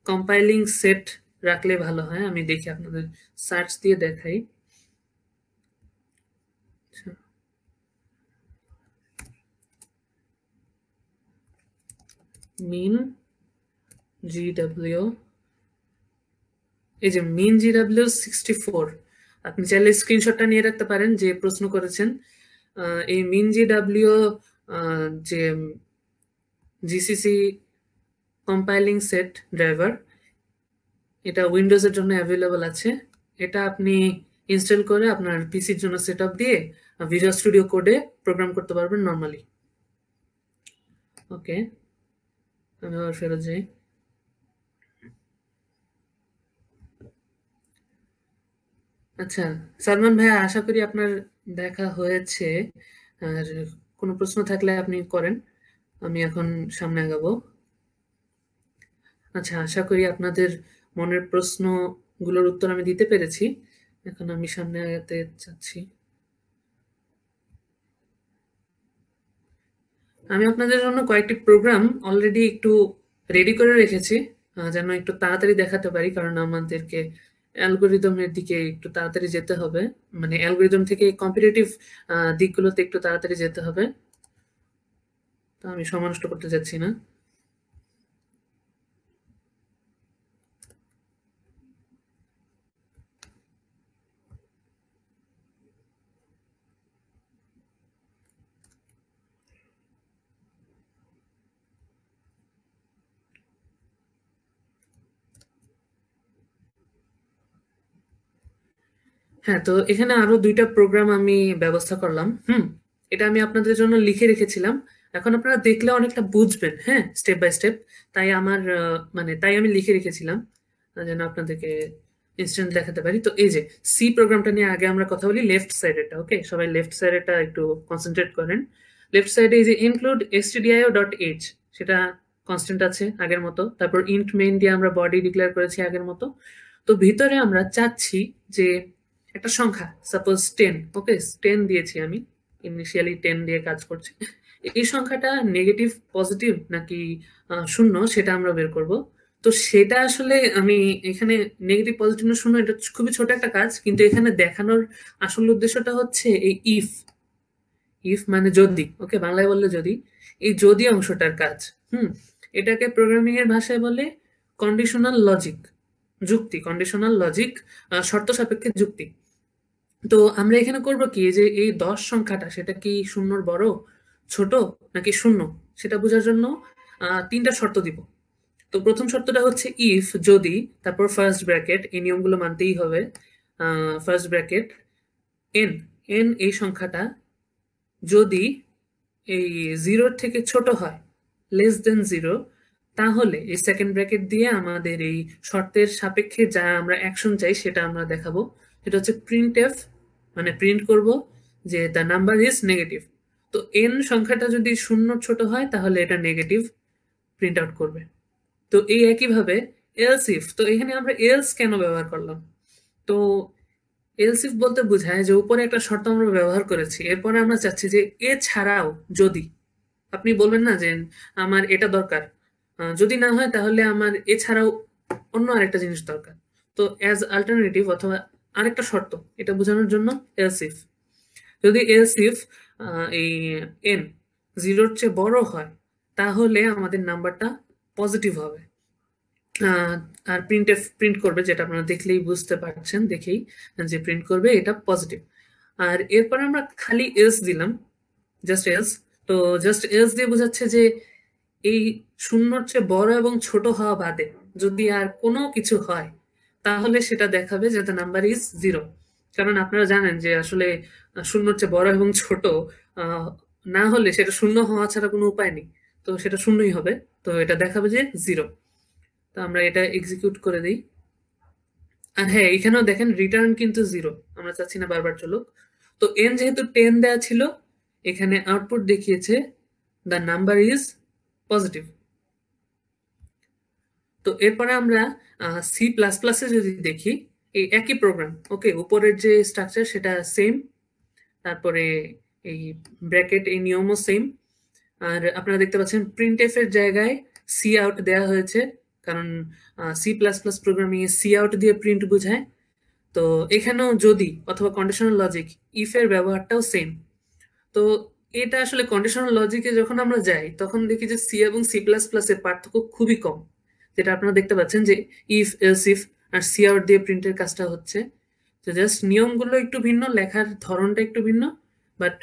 কম্পাইলিং সেট রাখলে ভালো হয়। আমি দেখি আপনাদের সার্চ দিয়ে দেখাই। মিন জিডাব্লিউ, এই যে মিন জিডাব্লিউ 64, আপনি চাইলে স্ক্রিনশটটা নিয়ে রাখতে পারেন যে প্রশ্ন করেছেন। এই মিন জিডাব্লিউ যে জিসিসি কম্পাইলিং সেট ড্রাইভার, এটা উইন্ডোজের জন্য অ্যাভেলেবল আছে। এটা আপনি ইনস্টল করে আপনার পিসির জন্য সেট আপ দিয়ে ভিজুয়াল স্টুডিও কোডে প্রোগ্রাম করতে পারবেন নর্মালি। ওকে, আমি আবার ফেরত যাই। আচ্ছা সালমান ভাইয়া, আশা করি আপনার দেখা হয়েছে, আর কোনো প্রশ্ন থাকলে আপনি করেন, আমি এখন সামনে আগাবো। আচ্ছা, আশা করি আপনাদের মনের প্রশ্নগুলোর উত্তর আমি দিতে পেরেছি। এখন আমি সামনে আগাতে চাচ্ছি। আমি আপনাদের জন্য কয়েকটি প্রোগ্রাম অলরেডি একটু রেডি করে রেখেছি যেন একটু তাড়াতাড়ি দেখাতে পারি, কারণ আমাদেরকে অ্যালগোরিদমের দিকে একটু তাড়াতাড়ি যেতে হবে, মানে অ্যালগোরিদম থেকে কম্পিটিটিভ দিকগুলোতে একটু তাড়াতাড়ি যেতে হবে। তো আমি সময় নষ্ট করতে যাচ্ছি না। হ্যাঁ, তো এখানে আরো দুইটা প্রোগ্রাম আমি ব্যবস্থা করলাম। এটা আমি আপনাদের জন্য লিখে রেখেছিলাম, এখন আপনারা দেখলে অনেকটা বুঝবেন, হ্যাঁ স্টেপ বাই স্টেপ। তাই আমার মানে তাই আমি লিখে রেখেছিলাম যেন আপনাদেরকে ইনস্ট্যান্ট দেখাতে পারি। তো এই যে সি প্রোগ্রামটা নিয়ে আগে আমরা কথা বলি, লেফট সাইডেরটা। ওকে, সবাই লেফট সাইডেরটা একটু কনসেন্ট্রেট করেন। লেফট সাইডে এই যে ইনক্লুড stdio ডট h, সেটা কনস্ট্যান্ট আছে আগের মতো। তারপর ইন্ট মেইন দিয়ে আমরা বডি ডিক্লেয়ার করেছি আগের মতো। তো ভিতরে আমরা চাচ্ছি যে একটা সংখ্যা, সাপোজ 10, ওকে 10 দিয়েছি আমি, ইনিশিয়ালি 10 দিয়ে কাজ করছি। এই সংখ্যাটা নেগেটিভ পজিটিভ নাকি শূন্য সেটা আমরা বের করব। তো সেটা আসলে আমি এখানে নেগেটিভ পজিটিভ না শূন্য, এটা খুবই ছোট একটা কাজ, কিন্তু এখানে দেখানোর আসল উদ্দেশ্যটা হচ্ছে এই ইফ। ইফ মানে যদি, ওকে বাংলায় বললে যদি, এই যদি অংশটার কাজ। এটাকে প্রোগ্রামিং এর ভাষায় বলে কন্ডিশনাল লজিক, যুক্তি, কন্ডিশনাল লজিক, শর্ত সাপেক্ষে যুক্তি। তো আমরা এখানে করব কি, যে এই 10 সংখ্যাটা সেটা কি শূন্যর বড় ছোট নাকি শূন্য সেটা বোঝার জন্য তিনটা শর্ত দিব। তো প্রথম শর্তটা হচ্ছে ইফ, যদি, তারপর ফার্স্ট ব্র্যাকেট, এই নিয়মগুলো মানতেই হবে। ফার্স্ট ব্র্যাকেট এন, এন এই সংখ্যাটা যদি এই 0 থেকে ছোট হয়, লেস দেন 0, তাহলে এই সেকেন্ড ব্র্যাকেট দিয়ে আমাদের এই শর্তের সাপেক্ষে যা আমরা অ্যাকশন চাই সেটা আমরা দেখাবো। এটা হচ্ছে প্রিন্ট এফ, মানে প্রিন্ট করব যে দ্য নাম্বার ইজ নেগেটিভ। তো এন সংখ্যাটা যদি শূন্য ছোট হয় তাহলে এটা নেগেটিভ প্রিন্ট আউট করবে। তো এই একইভাবে এলস ইফ, তো এখানে আমরা এলস কেন ব্যবহার করলাম, তো এলস ইফ বলতে বোঝায় যে উপরে একটা শর্ত আমরা ব্যবহার করেছি, এরপরে আমরা চাচ্ছি যে এছাড়াও যদি, আপনি বলবেন না যে আমার এটা দরকার, যদি না হয় তাহলে আমার এছাড়াও অন্য আরেকটা জিনিস দরকার। তো অ্যাজ অল্টারনেটিভ অথবা আরেকটা শর্ত, এটা বোঝানোর জন্য এলস ইফ। যদি এলস ইফ এই এন 0-র চেয়ে বড় হয় তাহলে আমাদের নাম্বারটা পজিটিভ হবে। আর প্রিন্ট করবে, যেটা আপনারা দেখলেই বুঝতে পারছেন, দেখেই যে প্রিন্ট করবে এটা পজিটিভ। আর এরপর আমরা খালি এলস দিলাম, জাস্ট এলস। তো জাস্ট এলস দিয়ে বোঝাচ্ছে যে এই শূন্যর চেয়ে বড় এবং ছোট হওয়া বাদে, যদি আর কোনো কিছু হয় তাহলে সেটা দেখাবে যে দ্য নাম্বার ইজ 0। কারণ আপনারা জানেন যে আসলে শূন্যর চেয়ে বড় এবং ছোট আহ, না হলে সেটা শূন্য হওয়া ছাড়া কোনো উপায় নেই। তো সেটা শূন্যই হবে। তো এটা দেখাবে যে 0। তো আমরা এটা এক্সিকিউট করে দিই। আর হ্যাঁ, এখানেও দেখেন রিটার্ন কিন্তু 0। আমরা চাচ্ছি না বারবার চলুক। তো এন যেহেতু 10 দেওয়া ছিল, এখানে আউটপুট দেখিয়েছে দ্য নাম্বার ইজ পজিটিভ। তো এরপরে আমরা সি প্লাস প্লাসে যদি দেখি, এই একই প্রোগ্রাম, ওকে, উপরের যে স্ট্রাকচার সেটা সেম, তারপরে এই ব্র্যাকেট এই নিয়মও সেম। আর আপনারা দেখতে পাচ্ছেন প্রিন্ট এফ এর জায়গায় সি আউট দেওয়া হয়েছে, কারণ সি প্লাস প্লাস প্রোগ্রামিং এ সি আউট দিয়ে প্রিন্ট বোঝায়। তো এখানেও যদি অথবা কন্ডিশনাল লজিক ইফ এর ব্যবহারটাও সেম। তো এটা আসলে কন্ডিশনাল লজিকে যখন আমরা যাই তখন দেখি যে সি এবং সি প্লাস প্লাস এর পার্থক্য খুবই কম। যেটা আপনারা দেখতে পাচ্ছেন যে ইফ এলস ইফ আর সি আউট দিয়ে প্রিন্টের কাজটা হচ্ছে। তো জাস্ট নিয়মগুলো একটু ভিন্ন, লেখার ধরনটা একটু ভিন্ন, বাট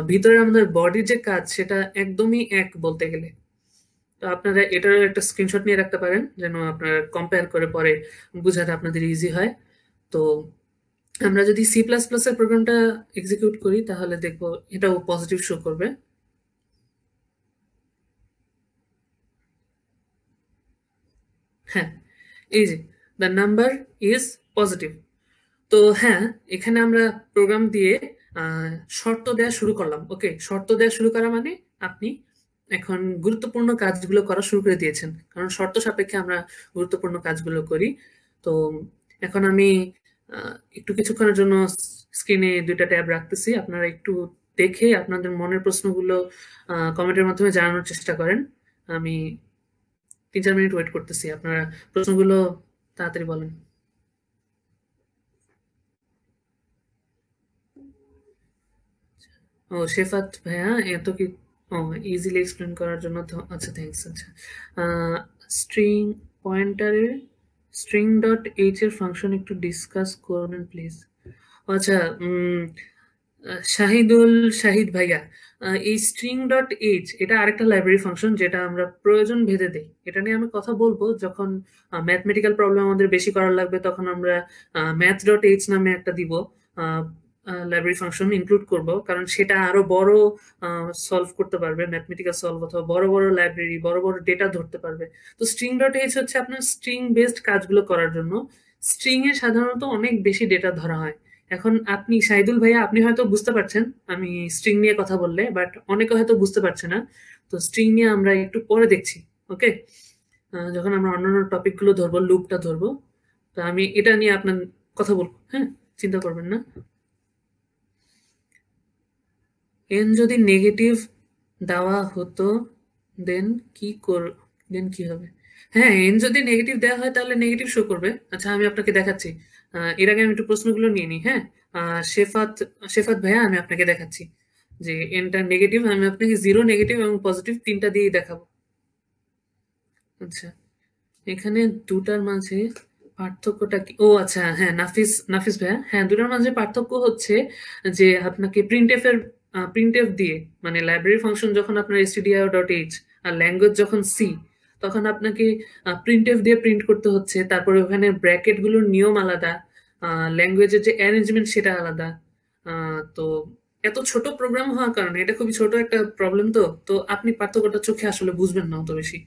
ভিতরে আমাদের বডির যে কাজ সেটা একদমই এক বলতে গেলে। তো আপনারা এটার একটা স্ক্রিনশট নিয়ে রাখতে পারেন যেন আপনারা কম্পেয়ার করে পরে বোঝাটা আপনাদের ইজি হয়। তো আমরা যদি সি প্লাস প্লাস এর প্রোগ্রামটা এক্সিকিউট করি তাহলে দেখবো এটাও পজিটিভ শো করবে। হ্যাঁ, এই যে দ্য নাম্বার ইজ পজিটিভ। তো হ্যাঁ, এখানে আমরা প্রোগ্রাম দিয়ে শর্ত দেওয়া শুরু করলাম। ওকে, শর্ত দেওয়া শুরু করা মানে আপনি এখন গুরুত্বপূর্ণ কাজগুলো করা শুরু করে দিয়েছেন, কারণ শর্ত সাপেক্ষে আমরা গুরুত্বপূর্ণ কাজগুলো করি। তো এখন আমি একটু কিছুক্ষণের জন্য স্ক্রিনে দুইটা ট্যাব রাখতেছি, আপনারা একটু দেখে আপনাদের মনের প্রশ্নগুলো কমেন্টের মাধ্যমে জানানোর চেষ্টা করেন। আমি 3-4 মিনিট ওয়েট করতেছি, আপনারা প্রশ্নগুলো তাড়াতাড়ি বলেন। ও শেফাত ভাইয়া, এত কি? ও, ইজিলি এক্সপ্লেন করার জন্য আচ্ছা, থ্যাঙ্কস। আচ্ছা, স্ট্রিং পয়েন্টারের স্ট্রিং ডট এইচ এর ফাংশন একটু ডিসকাস করবেন প্লিজ। আচ্ছা, শাহিদুল শাহিদ ভাইয়া, এই স্ট্রিং ডট এইচ এটা আরেকটা লাইব্রেরি ফাংশন যেটা আমরা প্রয়োজন ভেদে দেই। এটা নিয়ে আমি কথা বলবো যখন ম্যাথমেটিক্যাল প্রবলেম আমাদের বেশি করার লাগবে, তখন আমরা ম্যাথ ডট এইচ নামে একটা দিব লাইব্রেরি ফাংশন ইনক্লুড করব, কারণ সেটা আরো বড় সলভ করতে পারবে, ম্যাথমেটিক্যাল সলভ অথবা বড় বড় লাইব্রেরি, বড় বড় ডেটা ধরতে পারবে। তো স্ট্রিং ডট এইচ হচ্ছে আপনার স্ট্রিং বেসড কাজগুলো করার জন্য। স্ট্রিং এ সাধারণত অনেক বেশি ডেটা ধরা হয়। এখন আপনি সাইদুল ভাইয়া, আপনি হয়তো বুঝতে পারছেন আমি স্ট্রিং নিয়ে কথা বললে, বাট অনেকে হয়তো বুঝতে পারছে না। তো স্ট্রিং নিয়ে আমরা একটু পরে দেখছি, ওকে, যখন আমরা অন্যান্য টপিক গুলো ধরবো, লুপটা ধরবো। তো আমি এটা নিয়ে আপনার কথা বলবো, হ্যাঁ, চিন্তা করবেন না। এন যদি নেগেটিভ দেওয়া হতো দেন দেন কি হবে? হ্যাঁ, এন যদি নেগেটিভ দেওয়া হয় তাহলে নেগেটিভ শো করবে। আচ্ছা, আমি আপনাকে দেখাচ্ছি। এর আগে আমি একটু প্রশ্নগুলো নিয়ে নিই। হ্যাঁ, শেফাত শেফাত ভাইয়া, আমি আপনাকে দেখাচ্ছি যে এনটা নেগেটিভ। আমি আপনাকে 0, নেগেটিভ এবং পজিটিভ তিনটা দিয়েই দেখাবো। আচ্ছা, এখানে দুটার মাঝে পার্থক্যটা কি? ও আচ্ছা, হ্যাঁ, নাফিস নাফিস ভাইয়া, হ্যাঁ, দুটার মাঝে পার্থক্য হচ্ছে যে আপনাকে প্রিন্ট এফ দিয়ে, মানে লাইব্রেরি ফাংশন যখন আপনার stdio dot H R language যখন সি, তখন আপনাকে প্রিন্ট এফ দিয়ে প্রিন্ট করতে হচ্ছে। তারপরে ওখানে ব্র্যাকেট গুলোর নিয়ম আলাদা, ল্যাঙ্গুয়েজের যে অ্যারেঞ্জমেন্ট সেটা আলাদা। তো এত ছোট প্রোগ্রাম হওয়ার কারণে এটা খুবই ছোট একটা প্রবলেম। তো তো আপনি পার্থক্যটা চোখে আসলে বুঝবেন না অত বেশি।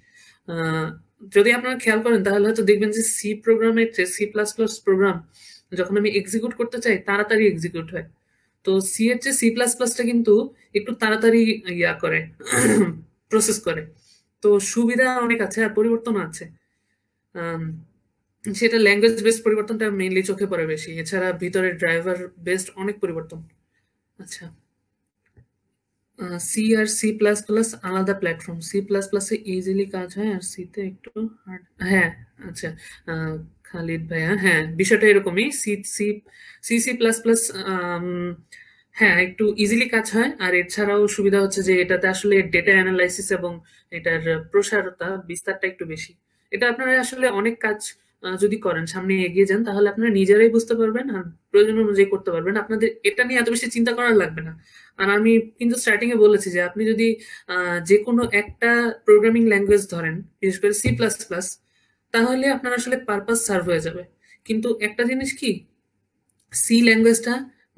আহ, যদি আপনারা খেয়াল করেন তাহলে হয়তো দেখবেন যে সি প্রোগ্রামের চেয়ে সি প্লাস প্লাস প্রোগ্রাম যখন আমি এক্সিকিউট করতে চাই তাড়াতাড়ি এক্সিকিউট হয়। তো সি এর চেয়ে সি প্লাস প্লাসটা কিন্তু একটু তাড়াতাড়ি ইয়া করে, প্রসেস করে। তো সুবিধা অনেক আছে আর পরিবর্তন আছে। আম, সেটা ল্যাঙ্গুয়েজ বেসড পরিবর্তনটা মেইনলি চোখে পড়ে বেশি, এছাড়া ভিতরে ড্রাইভার বেসড অনেক পরিবর্তন। আচ্ছা, সি আর সি প্লাস প্লাস আলাদা প্ল্যাটফর্ম, সি প্লাস প্লাসে ইজিলি কাজ হয় আর সিতে একটু হার্ড। হ্যাঁ, আচ্ছা, খালিদ ভাইয়া, হ্যাঁ, বিষয়টা এরকমই। C C C C plus plus হ্যাঁ, একটু ইজিলি কাজ হয়। আর এছাড়াও সুবিধা হচ্ছে যে এটাতে আসলে ডেটা অ্যানালাইসিস এবং এটার প্রসারতা বিস্তারটা একটু বেশি। এটা আপনারা আসলে অনেক কাজ যদি করেন, সামনে এগিয়ে যান, তাহলে আপনারা নিজেরাই বুঝতে পারবেন আর প্রয়োজন অনুযায়ী করতে পারবেন। আপনাদের এটা নিয়ে এত বেশি চিন্তা করার লাগবে না। আর আমি কিন্তু স্টার্টিং এ বলেছি যে আপনি যদি যে কোনো একটা প্রোগ্রামিং ল্যাঙ্গুয়েজ ধরেন, বিশেষ করে সি প্লাস প্লাস, তাহলে আপনার আসলে পারপাস সার্ভ হয়ে যাবে। কিন্তু একটা জিনিস কি, সি ল্যাঙ্গুয়েজটা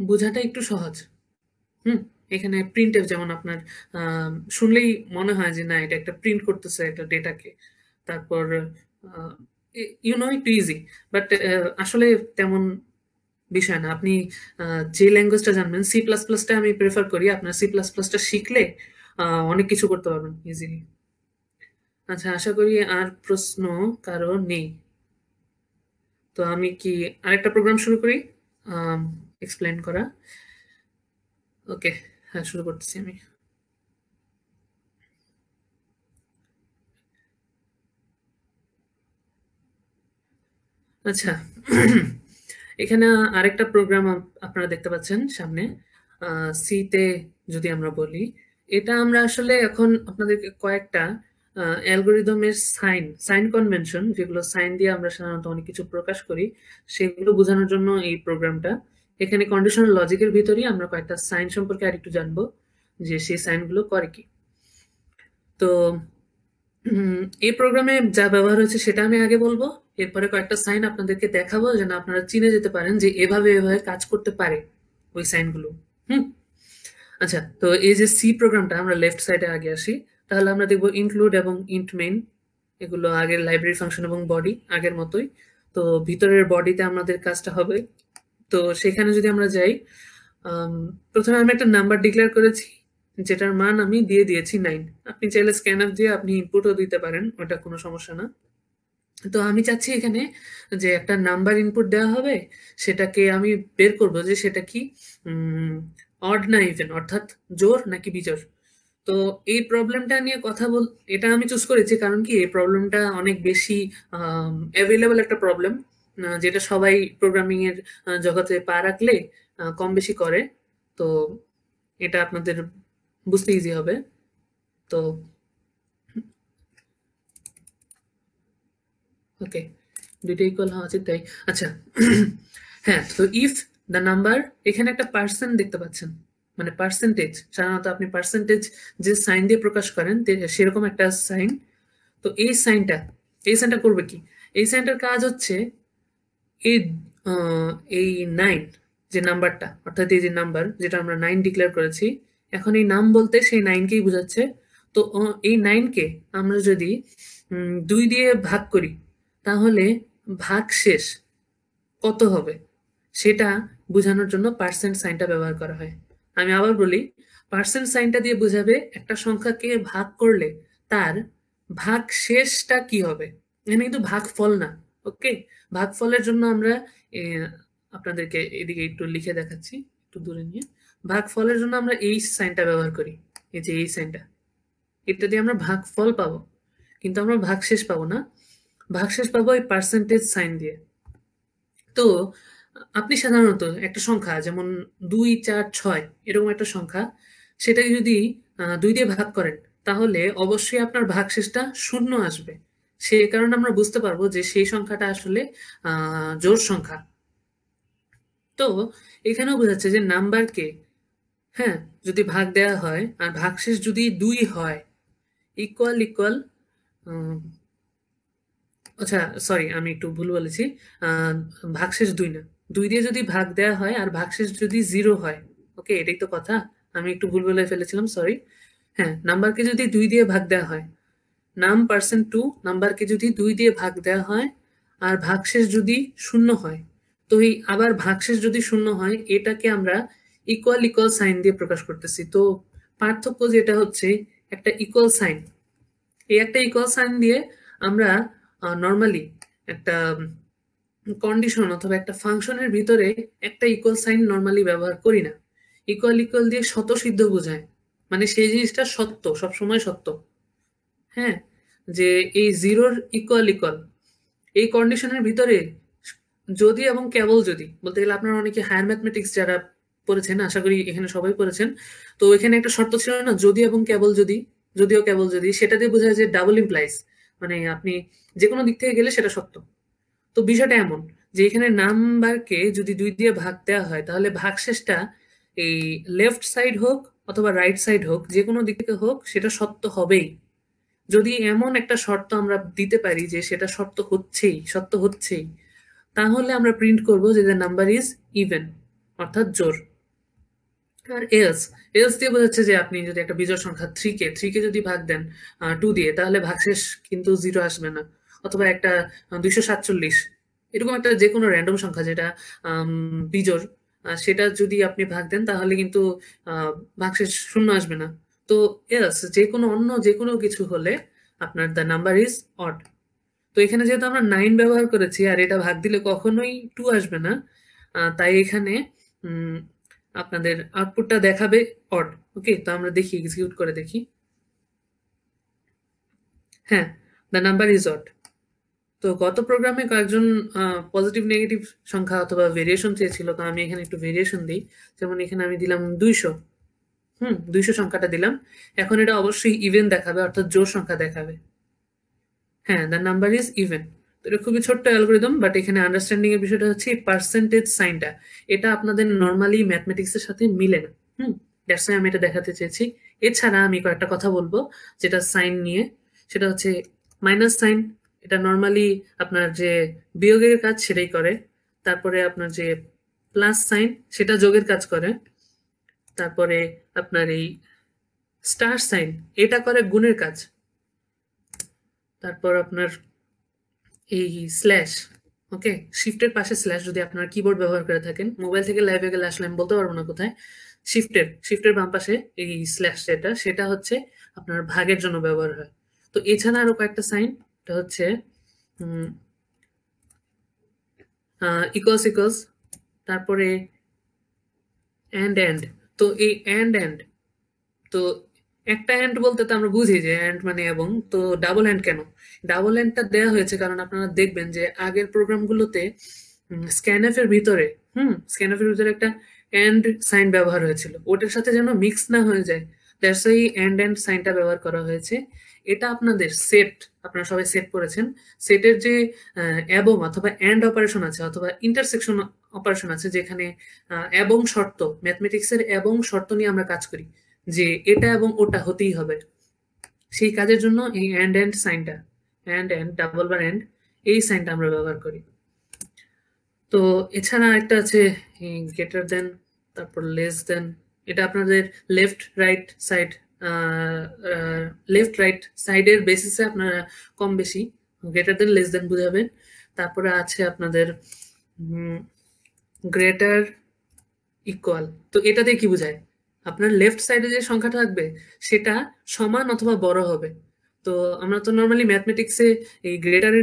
বোঝাটা একটু সহজ। হুম, এখানে প্রিন্টএফ যেমন আপনার শুনলেই মনে হয় যে না এটা একটা প্রিন্ট করতেছে একটা ডেটাকে, তারপর একটু ইজি, বাট আসলে তেমন বিষয় না। আপনি যে ল্যাঙ্গুয়েজটা জানবেন, সি প্লাস প্লাসটা আমি প্রেফার করি, আপনার সি প্লাস প্লাসটা শিখলে অনেক কিছু করতে পারবেন ইজিলি। আচ্ছা, আশা করি আর প্রশ্ন কারো নেই। তো আমি কি আরেকটা প্রোগ্রাম শুরু করি এক্সপ্লেন করা? ওকে, হ্যাঁ শুরু করতেছি আমি। আচ্ছা, এখানে আরেকটা প্রোগ্রাম আপনারা দেখতে পাচ্ছেন সামনে, সিতে যদি আমরা বলি, এটা আমরা আসলে এখন আপনাদেরকে কয়েকটা অ্যালগোরিদমের সাইন সাইন কনভেনশন, যেগুলো সাইন দিয়ে আমরা সাধারণত অনেক কিছু প্রকাশ করি, সেগুলো বোঝানোর জন্য এই প্রোগ্রামটা। এখানে কন্ডিশনাল লজিকের ভিতরেই আমরা কয়েকটা সাইন সম্পর্কে আরেকটু জানবো, যে সেই সাইনগুলো করে কি। তো এই প্রোগ্রামে যা ব্যবহার হয়েছে সেটা আমি আগে বলবো, এরপরে কয়েকটা সাইন আপনাদেরকে দেখাবো যেন আপনারা চিনে যেতে পারেন যে এভাবে এভাবে কাজ করতে পারে ওই সাইনগুলো। হুম, আচ্ছা, তো এই যে সি প্রোগ্রামটা, আমরা লেফট সাইডে আগে আসি, তাহলে আমরা দেখবো ইনক্লুড এবং ইন্ট মেইন, এগুলো আগের লাইব্রেরি ফাংশন এবং বডি আগের মতোই। তো ভিতরের বডিতে আমাদের কাজটা হবে। তো সেখানে যদি আমরা যাই, প্রথমে আমি একটা নাম্বার ডিক্লেয়ার করেছি, যেটার মান আমি দিয়ে দিয়েছি 9। আপনি চাইলে স্ক্যানার দিয়ে আপনি ইনপুটও দিতে পারেন, ওটা কোনো সমস্যা না। তো আমি চাচ্ছি এখানে যে একটা নাম্বার ইনপুট দেওয়া হবে, সেটাকে আমি বের করব যে সেটা কি অড না ইভেন, অর্থাৎ জোড় নাকি বিজোড়। তো এই প্রবলেমটা নিয়ে কথা এটা আমি চুজ করেছি কারণ কি এই প্রবলেমটা অনেক বেশি অ্যাভেলেবল একটা প্রবলেম, যেটা সবাই প্রোগ্রামিং এর জগতে পা রাখলে কম বেশি করে। তো এটা আপনাদের বুঝতে ইজি হবে। তো ওকে, দুইটা ইকুয়াল হওয়া উচিত তাই। আচ্ছা, হ্যাঁ, তো ইফ দ্য নাম্বার, এখানে একটা পার্সেন্ট দেখতে পাচ্ছেন, মানে পার্সেন্টেজ, সাধারণত আপনি পার্সেন্টেজ যে সাইন দিয়ে প্রকাশ করেন সেরকম একটা সাইন। তো এই সাইনটা করবে কি, এই সাইনটার কাজ হচ্ছে এই এই 9 যে নাম্বারটা, অর্থাৎ এই যে নাম্বার যেটা আমরা 9 ডিক্লেয়ার করেছি, এখন এই নাম বলতে সেই 9কেই বোঝাচ্ছে। তো এই 9কে আমরা যদি 2 দিয়ে ভাগ করি, তাহলে ভাগ শেষ কত হবে সেটা বোঝানোর জন্য পার্সেন্ট সাইনটা ব্যবহার করা হয়। আমি আবার বলি, পার্সেন্ট সাইনটা দিয়ে বোঝাবে একটা সংখ্যাকে ভাগ করলে তার ভাগ শেষটা কি হবে। এখানে কিন্তু ভাগফল না। ওকে, ভাগফলের জন্য আমরা আহ, আপনাদেরকে এদিকে একটু লিখে দেখাচ্ছি, একটু দূরে নিয়ে। ভাগফলের জন্য আমরা এই সাইনটা ব্যবহার করি, এই যে এই সাইনটা, এটা দিয়ে আমরা ভাগফল পাবো, কিন্তু আমরা ভাগশেষ পাবো না। ভাগশেষ পাবো এই পার্সেন্টেজ সাইন দিয়ে। তো আপনি সাধারণত একটা সংখ্যা যেমন 2, 4, 6 এরকম একটা সংখ্যা, সেটাকে যদি 2 দিয়ে ভাগ করেন, তাহলে অবশ্যই আপনার ভাগশেষটা শূন্য আসবে। সে কারণে আমরা বুঝতে পারবো যে সেই সংখ্যাটা আসলে জোড় সংখ্যা। তো এখানেও বোঝাচ্ছে যে নাম্বারকে, হ্যাঁ, যদি ভাগ দেওয়া হয় আর ভাগশেষ যদি 2 হয়, ইকুয়াল ইকুয়াল, আচ্ছা সরি আমি একটু ভুল বলেছি, ভাগশেষ 2 না, 2 দিয়ে যদি ভাগ দেওয়া হয় আর ভাগশেষ যদি 0 হয়, ওকে এটাই তো কথা, আমি একটু ভুল বলে ফেলেছিলাম, সরি। হ্যাঁ, নাম্বারকে যদি 2 দিয়ে ভাগ দেওয়া হয়, নাম%2 নাম্বারকে যদি 2 দিয়ে ভাগ দেওয়া হয় আর ভাগশেষ যদি 0 হয়, তো এই আবার ভাগশেষ যদি 0 হয়, এটাকে আমরা ইকুয়াল ইকুয়াল সাইন দিয়ে প্রকাশ করতেছি। তো পার্থক্য যেটা হচ্ছে একটা ইকুয়াল সাইন, এই একটা ইকুয়াল সাইন দিয়ে আমরা নর্মালি একটা কন্ডিশন অথবা একটা ফাংশনের ভিতরে একটা ইকুয়াল সাইন নর্মালি ব্যবহার করি না। ইকুয়াল ইকুয়াল দিয়ে স্বতঃসিদ্ধ বোঝায়, মানে সেই জিনিসটা সত্য, সবসময় সত্য। হ্যাঁ, যে এই জিরোর ইকুয়াল ইকুয়াল, এই কন্ডিশনের ভিতরে যদি এবং কেবল যদি, বলতে গেলে আপনারা অনেকে হায়ার ম্যাথমেটিক্স যারা পড়েছেন, আশা করি এখানে সবাই পড়েছেন, তো এখানে একটা শর্ত ছিল না, যদি এবং কেবল যদি, যদিও কেবল যদি, সেটা দিয়ে বোঝায় যে ডাবল ইমপ্লাইজ, মানে আপনি যে কোনো দিক থেকে গেলে সেটা সত্য। তো বিষয়টা এমন যে এখানে নাম্বারকে যদি 2 দিয়ে ভাগ দেওয়া হয়, তাহলে ভাগশেষটা এই লেফট সাইড হোক অথবা রাইট সাইড হোক, যে কোনো দিক থেকে হোক, সেটা সত্য হবেই। যদি এমন একটা শর্ত আমরা দিতে পারি যে সেটা সত্য হচ্ছেই, তাহলে আমরা প্রিন্ট করব যে দ্য নাম্বার ইজ ইভেন, অর্থাৎ জোড়। আর এলস দিয়ে বোঝাচ্ছে যে আপনি যদি একটা বিজোড় সংখ্যা থ্রি কে যদি ভাগ দেন 2 দিয়ে, তাহলে ভাগশেষ কিন্তু 0 আসবে না। অথবা একটা 247 এরকম একটা যে কোনো র্যান্ডম সংখ্যা যেটা বিজোড়, সেটা যদি আপনি ভাগ দেন তাহলে কিন্তু ভাগশেষ 0 আসবে না। তো এলস যে কোনো কিছু হলে আপনার দ্য নাম্বার ইজ অড। তো এখানে যেহেতু আমরা 9 ব্যবহার করেছি আর এটা ভাগ দিলে কখনোই 2 আসবে না, তাই এখানে আপনাদের আউটপুটটা দেখাবে অড। ওকে, তো আমরা দেখি, এক্সিকিউট করে দেখি। হ্যাঁ, দ্য নাম্বার ইজ অড। তো গত প্রোগ্রামে কয়েকজন পজিটিভ নেগেটিভ সংখ্যা অথবা ভেরিয়েশন চেয়েছিল, তো আমি এখানে একটু ভেরিয়েশন দিই। যেমন এখানে আমি দিলাম 200। 200 সংখ্যাটা দিলাম। এখন এটা অবশ্যই ইভেন দেখাবে, অর্থাৎ জোড় সংখ্যা দেখাবে। হ্যাঁ, দ্য নাম্বার ইজ ইভেন। তো এটা খুবই ছোট্ট অ্যালগোরিদম, বাট এখানে আন্ডারস্ট্যান্ডিং এর বিষয়টা হচ্ছে পার্সেন্টেজ সাইনটা, এটা আপনাদের নর্মালি ম্যাথমেটিক্স এর সাথে মিলে না। দ্যাটস আমি এটা দেখাতে চেয়েছি। এছাড়া আমি কয়েকটা কথা বলবো যেটা সাইন নিয়ে। সেটা হচ্ছে মাইনাস সাইন, এটা নর্মালি আপনার যে বিয়োগের কাজ সেটাই করে। তারপরে আপনার যে প্লাস সাইন, সেটা যোগের কাজ করে। তারপরে আপনার এই স্টার সাইন, এটা করে গুণের কাজ। তারপর আপনার এই স্ল্যাশ, ওকে, শিফটের পাশে স্ল্যাশ যদি আপনার কিবোর্ড ব্যবহার করে থাকেন, মোবাইল থেকে লাইভে গেলে আসলে আমি বলতে পারবো না কোথায়। শিফটের বাম পাশে এই স্ল্যাশ সেটা হচ্ছে আপনার ভাগের জন্য ব্যবহার হয়। তো এছাড়া আরো কয়েকটা সাইন, এটা হচ্ছে ইকুয়ালস, তারপরে অ্যান্ড। তো এই অ্যান্ড, তো একটা অ্যান্ড বলতে তো আমরা বুঝি যে অ্যান্ড মানে এবং। তো ডাবল অ্যান্ড কেন? ডাবল অ্যান্ডটা দেওয়া হয়েছে কারণ আপনারা দেখবেন যে আগের প্রোগ্রামগুলোতে স্ক্যানএফ এর ভিতরে একটা অ্যান্ড সাইন ব্যবহার হয়েছিল, ওটার সাথে যেন মিক্স না হয়ে যায়। দ্যাটস ওয়াই অ্যান্ড সাইনটা ব্যবহার করা হয়েছে। এটা আপনাদের আপনারা সবাই সেট করেছেন, সেটের যে এবং অথবা অ্যান্ড অপারেশন আছে অথবা ইন্টারসেকশন অপারেশন আছে, যেখানে এবং শর্ত, ম্যাথমেটিক্সের এবং শর্ত নিয়ে আমরা কাজ করি যে এটা এবং ওটা হতেই হবে। সেই কাজের জন্য এই অ্যান্ড সাইনটা, অ্যান্ড ডাবল বার অ্যান্ড, এই সাইনটা আমরা ব্যবহার করি। তো এছাড়া একটা আছে গ্রেটার দেন, তারপর লেস দেন। এটা আপনাদের লেফট রাইট সাইডের বেসিসে আপনারা কম বেশি গ্রেটার দেন লেস দেন বুঝাবেন। তারপরে আছে আপনাদের গ্রেটার ইকুয়াল। তো এটা দিয়ে কি বোঝায়? আপনার লেফট সাইডে যে সংখ্যা থাকবে সেটা সমান অথবা বড় হবে। তো আমরা তো নর্মালি ম্যাথমেটিক্সে এই গ্রেটার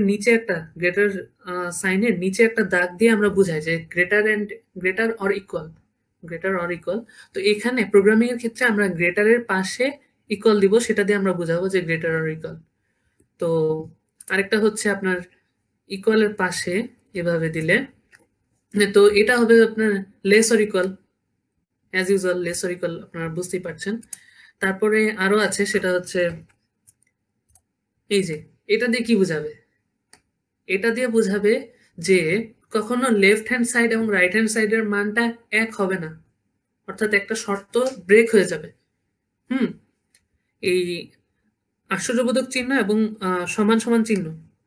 সাইনের নিচে একটা দাগ দিয়ে আমরা বুঝাই যে গ্রেটার অর ইকুয়াল। তো এখানে প্রোগ্রামিং এর ক্ষেত্রে আমরা গ্রেটারের পাশে ইকুয়াল দিব, সেটা দিয়ে আমরা বুঝাবো যে গ্রেটার অর ইকুয়াল। তো আরেকটা হচ্ছে আপনার ইকুয়ালের পাশে এভাবে দিলে, তো এটা হবে আপনার less or equal, as usual less or equal, আপনারা বুঝতেই পারছেন। তারপরে আরো আছে, সেটা হচ্ছে এই যে এটা দিয়ে কি বুঝাবে? এটা দিয়ে বুঝাবে যে কখনো লেফট হ্যান্ড সাইড এবং রাইট হ্যান্ড সাইডের মানটা এক হবে না, অর্থাৎ একটা শর্ত ব্রেক হয়ে যাবে। এই আশ্চর্যবোধক চিহ্ন এবং সমান সমান চিহ্ন,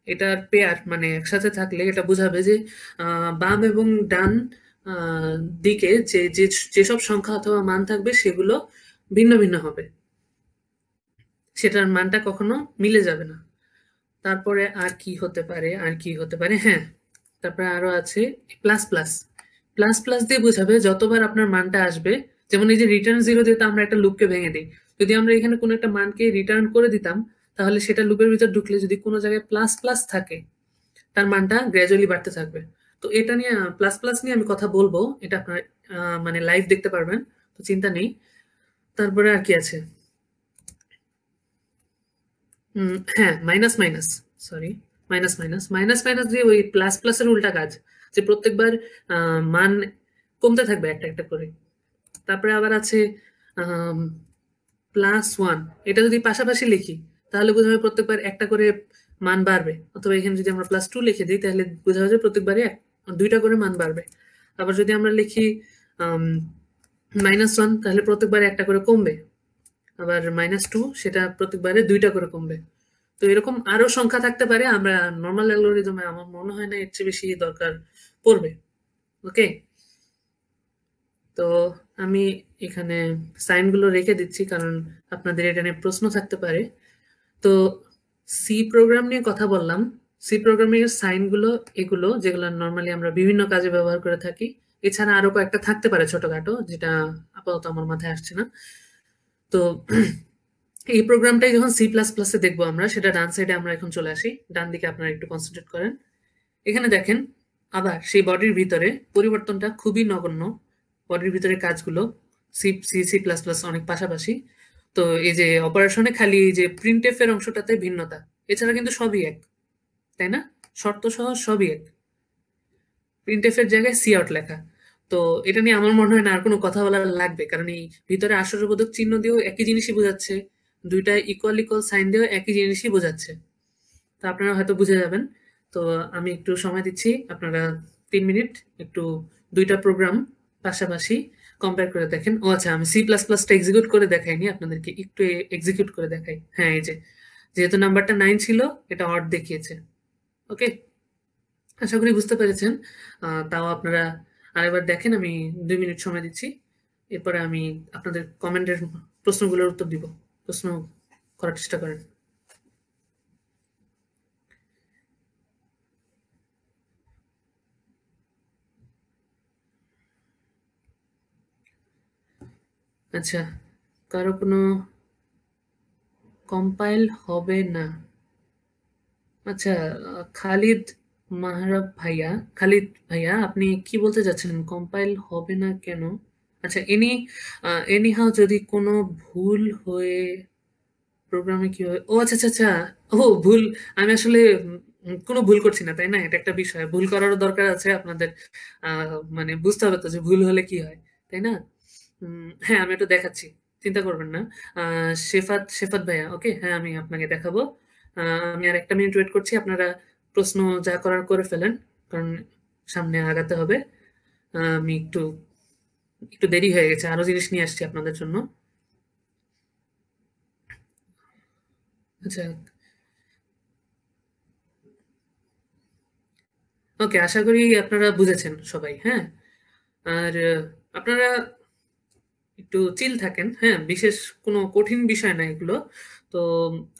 এটার পেয়ার মানে একসাথে থাকলে এটা বোঝাবে যে বাম এবং ডান দিকে যেসব সংখ্যা অথবা মান থাকবে সেগুলো ভিন্ন ভিন্ন হবে, সেটার মানটা কখনো মিলে যাবে না। তারপরে আর কি হতে পারে? হ্যাঁ, তারপরে আরো আছে প্লাস দিয়ে বোঝাবে যতবার আপনার মানটা আসবে, যেমন এই যে রিটার্ন 0 দিয়ে তো আমরা একটা লুপকে ভেঙে দিই। যদি আমরা এখানে কোনো একটা মানকে রিটার্ন করে দিতাম, তাহলে সেটা লুপের ভিতর ঢুকলে যদি কোনো জায়গায় প্লাস থাকে, তার মানটা গ্র্যাজুয়ালি বাড়তে থাকবে। তো এটা নিয়ে প্লাস নিয়ে আমি কথা বলবো, এটা আপনার মানে লাইভ দেখতে পারবেন, তো চিন্তা নেই। তারপরে আর কি আছে? হ্যাঁ, মাইনাস দিয়ে ওই প্লাসের উল্টা কাজ, যে প্রত্যেকবার মান কমতে থাকবে একটা একটা করে। তারপরে আবার আছে +1, এটা যদি পাশাপাশি লিখি তাহলে বোঝাবে প্রত্যেকবার একটা করে মান বাড়বে। অথবা এখানে যদি আমরা +2 লিখে দিই তাহলে বোঝাবে যে প্রত্যেকবারই দুইটা করে মান বাড়বে। আবার যদি আমরা লিখি -1, তাহলে প্রত্যেকবারে একটা করে কমবে। আবার -2, সেটা প্রত্যেকবারে দুইটা করে কমবে। তো এরকম আরো সংখ্যা থাকতে পারে, আমরা নর্মাল অ্যালগোরিদমে আমার মনে হয় না এর চেয়ে বেশি দরকার পড়বে। ওকে, তো আমি এখানে সাইনগুলো রেখে দিচ্ছি কারণ আপনাদের এটা নিয়ে প্রশ্ন থাকতে পারে। তো সি প্রোগ্রাম নিয়ে কথা বললাম। সি প্রোগ্রামিং এর সাইনগুলো এগুলো, যেগুলো নর্মালি আমরা বিভিন্ন কাজে ব্যবহার করে থাকি। এছাড়া আরো কয়েকটা থাকতে পারে ছোটখাটো, যেটা আপাতত আমার মাথায় আসছে না। তো এই প্রোগ্রামটাই যখন সি প্লাস প্লাসে দেখবো আমরা, সেটা ডান সাইডে আমরা এখন চলে আসি। ডান দিকে আপনারা একটু কনসেন্ট্রেট করেন। এখানে দেখেন আবার সেই বডির ভিতরে পরিবর্তনটা খুবই নগণ্য। বডির ভিতরে কাজগুলো C C C plus plus অনেক পাশাপাশি। তো এই যে অপারেশনে খালি এই যে প্রিন্টএফ এর অংশটাতে ভিন্নতা, এছাড়া কিন্তু সবই এক, তাই না? শর্ত সহ সবই এক। প্রিন্টএফ এর জায়গায় সি আউট লেখা। তো এটা নিয়ে আমার মনে হয় না আর কোনো কথা বলা লাগবে, কারণ এই ভিতরে আশ্চর্যবোধক চিহ্ন দিয়েও একই জিনিসই বোঝাচ্ছে, দুইটা ইকুয়াল ইকুয়াল সাইন দিয়েও একই জিনিসই বোঝাচ্ছে। তো আপনারা হয়তো বুঝে যাবেন। তো আমি একটু সময় দিচ্ছি, আপনারা 3 মিনিট একটু দুইটা প্রোগ্রাম পাশাপাশি কম্পেয়ার করে দেখেন। ও আচ্ছা, আমি সি প্লাস প্লাসটা এক্সিকিউট করে দেখাইনি, আপনাদেরকে একটু এক্সিকিউট করে দেখাই। হ্যাঁ, এই যে যেহেতু নাম্বারটা 9 ছিল, এটা অড দেখিয়েছে। ওকে, আশা করি বুঝতে পেরেছেন। তাও আপনারা আরেকবার দেখেন, আমি 2 মিনিট সময় দিচ্ছি। এরপরে আমি আপনাদের কমেন্টের প্রশ্নগুলোর উত্তর দিব। প্রশ্ন করার চেষ্টা করেন। আচ্ছা, কারো কোনো কম্পাইল হবে না? আচ্ছা, খালিদ মাহরাব ভাইয়া, খালিদ ভাইয়া, আপনি কি বলতে চাচ্ছেন কম্পাইল হবে না কেন? আচ্ছা, এনি হাও যদি কোনো ভুল হয়ে প্রোগ্রামে কি হয়, ও আচ্ছা আচ্ছা আচ্ছা, ও ভুল, আমি আসলে কোনো ভুল করছি না, তাই না? এটা একটা বিষয়, ভুল করারও দরকার আছে আপনাদের। মানে বুঝতে হবে তো যে ভুল হলে কি হয়, তাই না? হ্যাঁ, আমি একটু দেখাচ্ছি, চিন্তা করবেন না। শেফাত শেফাত ভাইয়া, ওকে, হ্যাঁ আমি আপনাকে দেখাবো। আমি আর 1 মিনিট ওয়েট করছি, আপনারা প্রশ্ন যা করার করে ফেলেন, কারণ সামনে আগাতে হবে। আমি একটু একটু দেরি হয়ে গেছে, আরো জিনিস নিয়ে আসছি আপনাদের জন্য। আচ্ছা, ওকে, আশা করি আপনারা বুঝেছেন সবাই। হ্যাঁ, আর আপনারা একটু চিল থাকেন, হ্যাঁ, বিশেষ কোনো কঠিন বিষয় না এগুলো। তো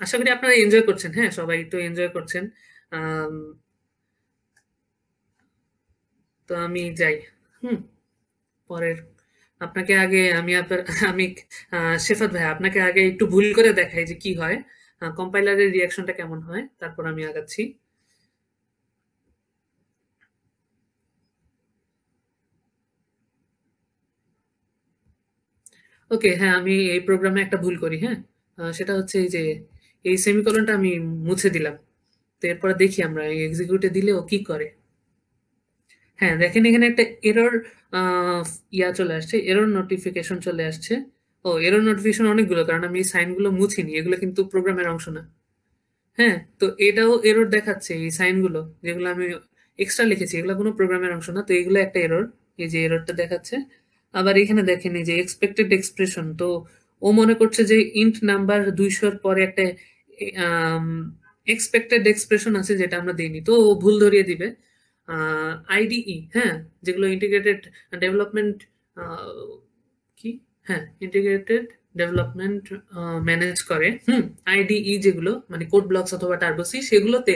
আশা করি আপনারা এনজয় করছেন, হ্যাঁ, সবাই একটু এনজয় করছেন। আম, তো আমি যাই। হুম, পরের, আপনাকে আগে আমি আপনার আমি শেফাত ভাই, আপনাকে আগে একটু ভুল করে দেখাই যে কি হয়, কম্পাইলারের রিয়াকশনটা কেমন হয়, তারপর আমি আগাচ্ছি। ওকে, হ্যাঁ, আমি এই প্রোগ্রামে একটা ভুল করি। হ্যাঁ, সেটা হচ্ছে এই যে এই সেমিকোলনটা আমি মুছে দিলাম। তো এরপরে দেখি আমরা এক্সিকিউটে দিলে ও কি করে। হ্যাঁ, দেখেন এখানে একটা এরর ইয়া চলে আসছে, এরর নোটিফিকেশন চলে আসছে। ও, এরর নোটিফিকেশন অনেকগুলো, কারণ আমি এই সাইনগুলো মুছিনি, এগুলো কিন্তু প্রোগ্রামের অংশ না। হ্যাঁ, তো এটাও এরর দেখাচ্ছে, এই সাইনগুলো যেগুলো আমি এক্সট্রা লিখেছি এগুলো কোনো প্রোগ্রামের অংশ না, তো এগুলো একটা এরর। এই যে এররটা দেখাচ্ছে। আবার এখানে দেখেন এই যে এক্সপেক্টেড এক্সপ্রেশন, তো ও মনে করছে যে ইন্ট নাম্বার 200-র পরে একটা এক্সপেক্টেড এক্সপ্রেশন আছে যেটা আমরা দিইনি, তো ও ভুল ধরিয়ে দিবে। আইডিই, হ্যাঁ, যেগুলো ইন্টিগ্রেটেড ডেভেলপমেন্ট, কি, হ্যাঁ, ইন্টিগ্রেটেড ডেভেলপমেন্ট ম্যানেজ করে। আইডিই যেগুলো মানে কোড ব্লকস অথবা টার্বোসি, সেগুলোতে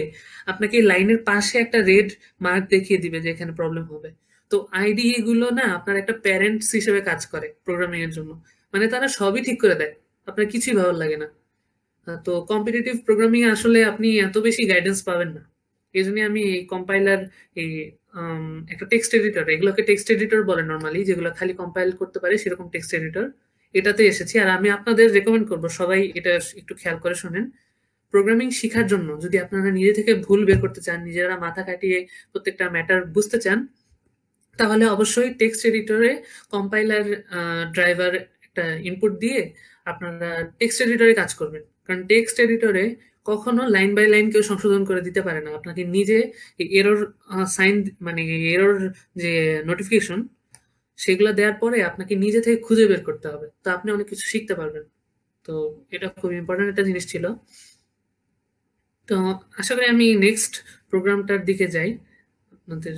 আপনাকে লাইনের পাশে একটা রেড মার্ক দেখিয়ে দিবে যে এখানে প্রবলেম হবে। তো আইডিই গুলো না আপনার একটা প্যারেন্টস হিসেবে কাজ করে প্রোগ্রামিং এর জন্য, মানে তারা সবই ঠিক করে দেয়, আপনার কিছুই ভালো লাগে না। তো কম্পিটিটিভ প্রোগ্রামিং আসলে আপনি এত বেশি গাইডেন্স পাবেন না। এই জন্য আমি এই কম্পাইলার, এই একটা টেক্সট এডিটর, এগুলোকে টেক্সট এডিটর বলে নর্মালি, যেগুলো খালি কম্পাইল করতে পারে সেরকম টেক্সট এডিটর, এটাতে এসেছি। আর আমি আপনাদের রেকমেন্ড করব সবাই এটা একটু খেয়াল করে শোনেন। প্রোগ্রামিং শেখার জন্য যদি আপনারা নিজে থেকে ভুল বের করতে চান, নিজেরা মাথা খাটিয়ে প্রত্যেকটা ম্যাটার বুঝতে চান, তাহলে অবশ্যই টেক্সট এডিটরে কম্পাইলার ড্রাইভার একটা ইনপুট দিয়ে আপনারা টেক্সট এডিটরে কাজ করবেন। কারণ টেক্সট এডিটরে কখনো লাইন বাই লাইন কেউ সংশোধন করে দিতে পারে না, আপনাকে নিজে এরর সাইন, মানে এরর যে নোটিফিকেশন, সেগুলো দেওয়ার পরে আপনাকে নিজে থেকে খুঁজে বের করতে হবে, তো আপনি অনেক কিছু শিখতে পারবেন। তো এটা খুব ইম্পর্টেন্ট একটা জিনিস ছিল। তো আশা করি আমি নেক্সট প্রোগ্রামটার দিকে যাই আপনাদের।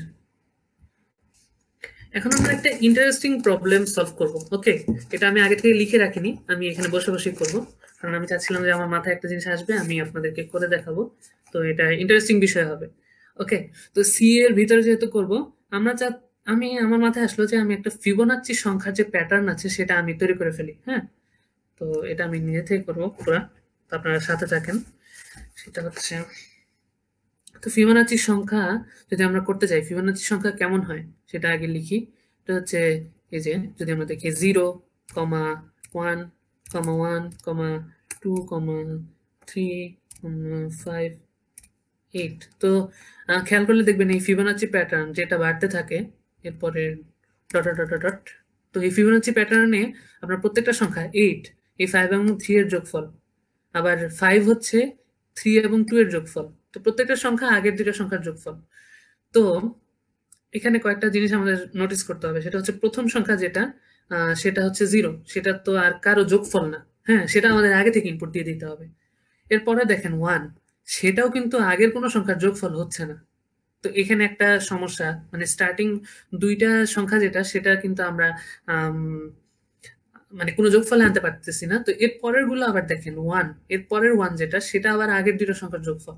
এখন আমরা একটা ইন্টারেস্টিং প্রবলেম সলভ করব। ওকে, এটা আমি আগে থেকে লিখে রাখিনি, আমি এখানে বসে বসে করব, কারণ আমি চাচ্ছিলাম যে আমার মাথায় একটা জিনিস আসবে, আমি আপনাদেরকে করে দেখাবো, তো এটা ইন্টারেস্টিং বিষয় হবে। ওকে, তো সি এর ভিতরে যেহেতু করব, আমরা আমি আমার মাথায় আসলো যে আমি একটা ফিবোনাচ্চি সংখ্যার যে প্যাটার্ন আছে সেটা আমি তৈরি করে ফেলি। হ্যাঁ, তো এটা আমি নিজে থেকে করবো পুরা, তো আপনারা সাথে থাকেন। সেটা হচ্ছে, তো ফিবোনাচি সংখ্যা যদি আমরা করতে চাই, ফিবোনাচি সংখ্যা কেমন হয় সেটা আগে লিখি। এটা হচ্ছে এই যে, যদি আমরা দেখি 0, 1, 1, 2, 3, 5, 8। তো খেয়াল করলে দেখবেন এই ফিবোনাচি প্যাটার্ন যেটা বাড়তে থাকে, এরপরে ডট ডট ডট ডট। তো এই ফিবোনাচি প্যাটার্নে আপনার প্রত্যেকটা সংখ্যা 8, এই 5 এবং 3 এর যোগফল, আবার 5 হচ্ছে 3 এবং 2 এর যোগফল। তো প্রত্যেকটা সংখ্যা আগের দুটো সংখ্যার যোগফল। তো এখানে কয়েকটা জিনিস আমাদের নোটিস করতে হবে। সেটা হচ্ছে প্রথম সংখ্যা যেটা, সেটা হচ্ছে 0, সেটা তো আর কারো যোগফল না। হ্যাঁ, সেটা আমাদের আগে থেকে ইনপুট দিয়ে দিতে হবে। এরপরে দেখেন 1, সেটাও কিন্তু আগের কোনো সংখ্যার যোগফল হচ্ছে না। তো এখানে একটা সমস্যা, মানে স্টার্টিং দুইটা সংখ্যা যেটা, সেটা কিন্তু আমরা মানে কোনো যোগফলে আনতে পারতেছি না। তো এর পরের গুলো আবার দেখেন 1, এর পরের 1 যেটা, সেটা আবার আগের দুটো সংখ্যার যোগফল।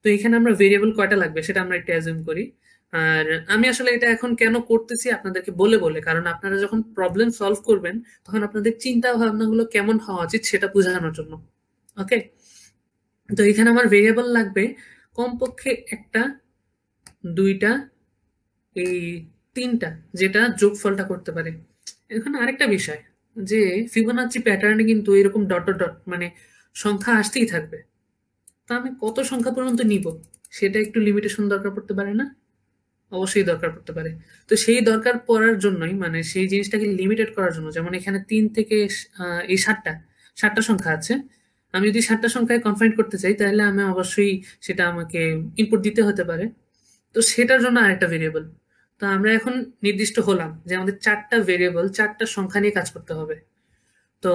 তো এখানে আমরা ভেরিয়েবল কয়টা লাগবে সেটা আমরা একটু অ্যাজিউম করি। আর আমি আসলে এটা এখন কেন করতেছি আপনাদেরকে বলে বলে, কারণ আপনারা যখন প্রবলেম সলভ করবেন তখন আপনাদের চিন্তা ভাবনাগুলো কেমন হওয়া উচিত সেটা বোঝানোর জন্য। ওকে, তো এখানে আমার ভেরিয়েবল লাগবে কমপক্ষে একটা, দুইটা, এই তিনটা, যেটা যোগফলটা করতে পারে। এখানে আরেকটা বিষয়, যে ফিবোনাচি প্যাটার্নে কিন্তু এরকম ডট ডট ডট মানে সংখ্যা আসতেই থাকবে। তা আমি কত সংখ্যা পর্যন্ত নিব সেটা একটু লিমিটেশন দরকার পড়তে পারে না? অবশ্যই দরকার পড়তে পারে। তো সেই দরকার পড়ার জন্যই, মানে সেই জিনিসটাকে লিমিটেড করার জন্য, যেমন এখানে 3 থেকে এই 7টা সংখ্যা আছে। আমি যদি 7টা সংখ্যায় কনফাইন করতে চাই, তাহলে আমি অবশ্যই সেটা আমাকে ইনপুট দিতে হতে পারে। তো সেটার জন্য আরেকটা ভেরিয়েবল। তো আমরা এখন নির্দিষ্ট হলাম যে আমাদের 4টা ভেরিয়েবল, 4টা সংখ্যা নিয়ে কাজ করতে হবে। তো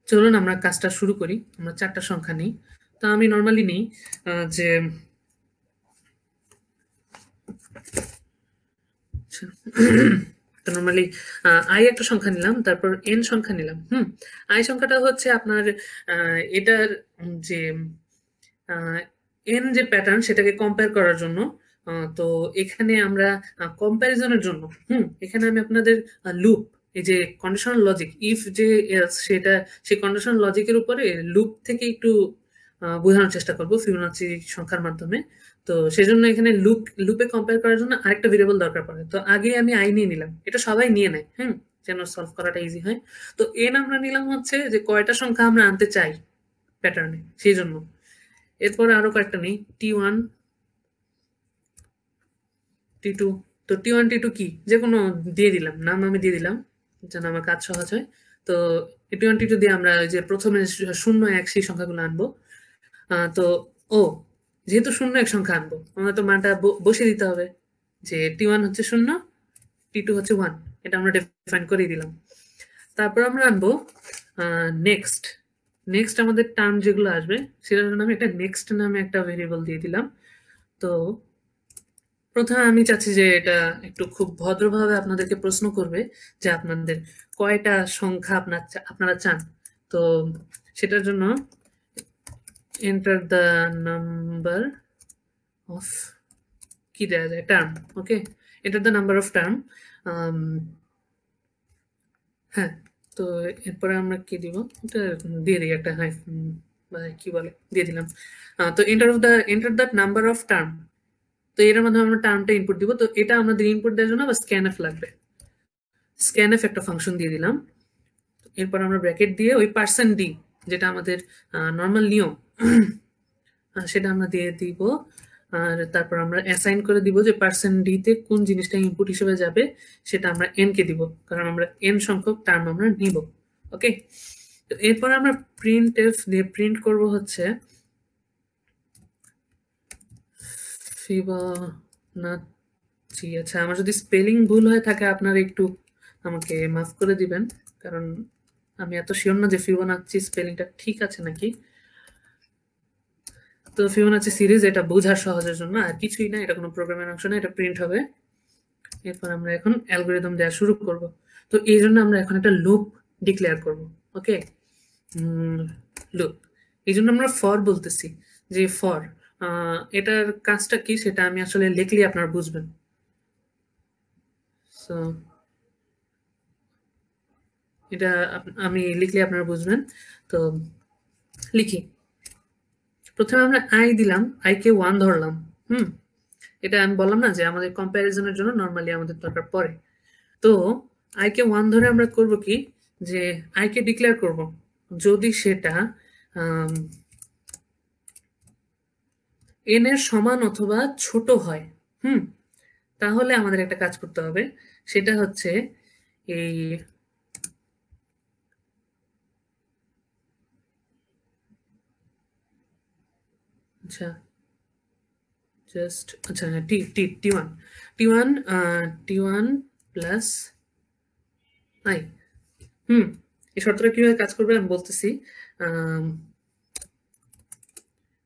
চলুন আমরা কাজটা শুরু করি। আমরা 4টা সংখ্যা নিই। তো আমি নর্মালি নিই যে নর্মালি আই একটা সংখ্যা নিলাম, তারপর এন সংখ্যা নিলাম। আই সংখ্যাটা হচ্ছে আপনার এটার যে এন যে প্যাটার্ন সেটাকে কম্পেয়ার করার জন্য। তো এখানে আমরা কম্প্যারিজনের জন্য এখানে আমি আপনাদের লুপ, এই যে কন্ডিশনাল লজিক, ইফ যে এলস, সেটা সেই কন্ডিশনাল লজিকের উপরে লুপ থেকে একটু বোঝানোর চেষ্টা করব ফিবোনাচি সংখ্যার মাধ্যমে। তো সেজন্য এখানে লুপে কম্পেয়ার করার জন্য আরেকটা ভেরিয়েবল দরকার পড়ে। তো আগে আমি আই নিয়ে নিলাম, এটা সবাই নিয়ে নেয় যেন সলভ করাটা ইজি হয়। তো এন আমরা নিলাম হচ্ছে যে কয়টা সংখ্যা আমরা আনতে চাই প্যাটার্নে, সেই জন্য। এরপরে আরো কয়েকটা নেই, T1, T2। তো T1, T2 কি, যে কোনো দিয়ে দিলাম, নাম আমি দিয়ে দিলাম যেন আমার কাজ সহজ হয়। তো T1, T2 দিয়ে আমরা যে প্রথমে 0, 1 সেই সংখ্যাগুলো আনবো। তো ও, যেহেতু 0, 1 সংখ্যা আনবো, আমরা তো মানটা বসিয়ে দিতে হবে, যে T1 হচ্ছে 0, T2 হচ্ছে 1, এটা আমরা ডিফাইন করেই দিলাম। তারপর আমরা আনবো নেক্সট। নেক্সট আমাদের টার্ম যেগুলো আসবে সেটার জন্য আমি একটা নেক্সট নামে একটা ভেরিয়েবল দিয়ে দিলাম। তো প্রথমে আমি চাচ্ছি যে এটা একটু খুব ভদ্রভাবে আপনাদেরকে প্রশ্ন করবে যে আপনাদের কয়টা সংখ্যা আপনারা চান। তো সেটার জন্য এন্টার দ্য নাম্বার অফ, কি দেওয়া যায়, term. Okay, enter the number of term. হ্যাঁ, তো এরপরে আমরা কি দিব, এটা দিয়ে দিই একটা কি বলে, দিয়ে দিলাম। তো enter the number of term. তো এটার মাধ্যমে আমরা টার্মটা ইনপুট দিব। তো এটা আমাদের ইনপুট দেওয়ার জন্য আবার স্ক্যানএফ লাগবে। স্ক্যানএফ একটা ফাংশন দিয়ে দিলাম। এরপর আমরা ব্র্যাকেট দিয়ে ওই %d, যেটা আমাদের নর্মাল নিয়ম, সেটা আমরা দিয়ে দিব। আর তারপর আমরা অ্যাসাইন করে দিব যে %d তে কোন জিনিসটা ইনপুট হিসেবে যাবে সেটা আমরা n কে দিব, কারণ আমরা n সংখ্যক টার্ম আমরা নিব। ওকে, তো এরপর আমরা প্রিন্টএফ দিয়ে প্রিন্ট করব হচ্ছে ফিবোনাচি। আচ্ছা, আমার যদি স্পেলিং ভুল হয়ে থাকে আপনারা একটু আমাকে মাফ করে দিবেন, কারণ আমি এত শিওর না যে ফিবোনাচি স্পেলিংটা ঠিক আছে নাকি। তো ফিবোনাচি সিরিজ এটা বোঝার সহজের জন্য, আর কিছুই না, এটা কোনো প্রোগ্রামের অংশ না, এটা প্রিন্ট হবে। এরপর আমরা এখন অ্যালগোরিদম দেওয়া শুরু করব। তো এই জন্য আমরা এখন একটা লুপ ডিক্লেয়ার করব। ওকে, লুপ, এই জন্য আমরা ফর বলতেছি, যে ফর এটার কাজটা কি সেটা আমি আসলে লিখলে আপনারা বুঝবেন। সো এটা আমি লিখলে আপনারা বুঝবেন। তো লিখি, প্রথমে আমরা আই দিলাম, আই কে 1 ধরলাম। এটা আমি বললাম না যে আমাদের কম্প্যারিজনের জন্য নর্মালি আমাদের দরকার পড়ে। তো আই কে 1 ধরে আমরা করব কি, যে আই কে ডিক্লেয়ার করব যদি সেটা এন এর সমান অথবা ছোট হয়। তাহলে আমাদের একটা কাজ করতে হবে, সেটা হচ্ছে এই আচ্ছা জাস্ট আচ্ছা T T T one T one plus I. এই শর্তটা কিভাবে কাজ করবে আমি বলতেছি,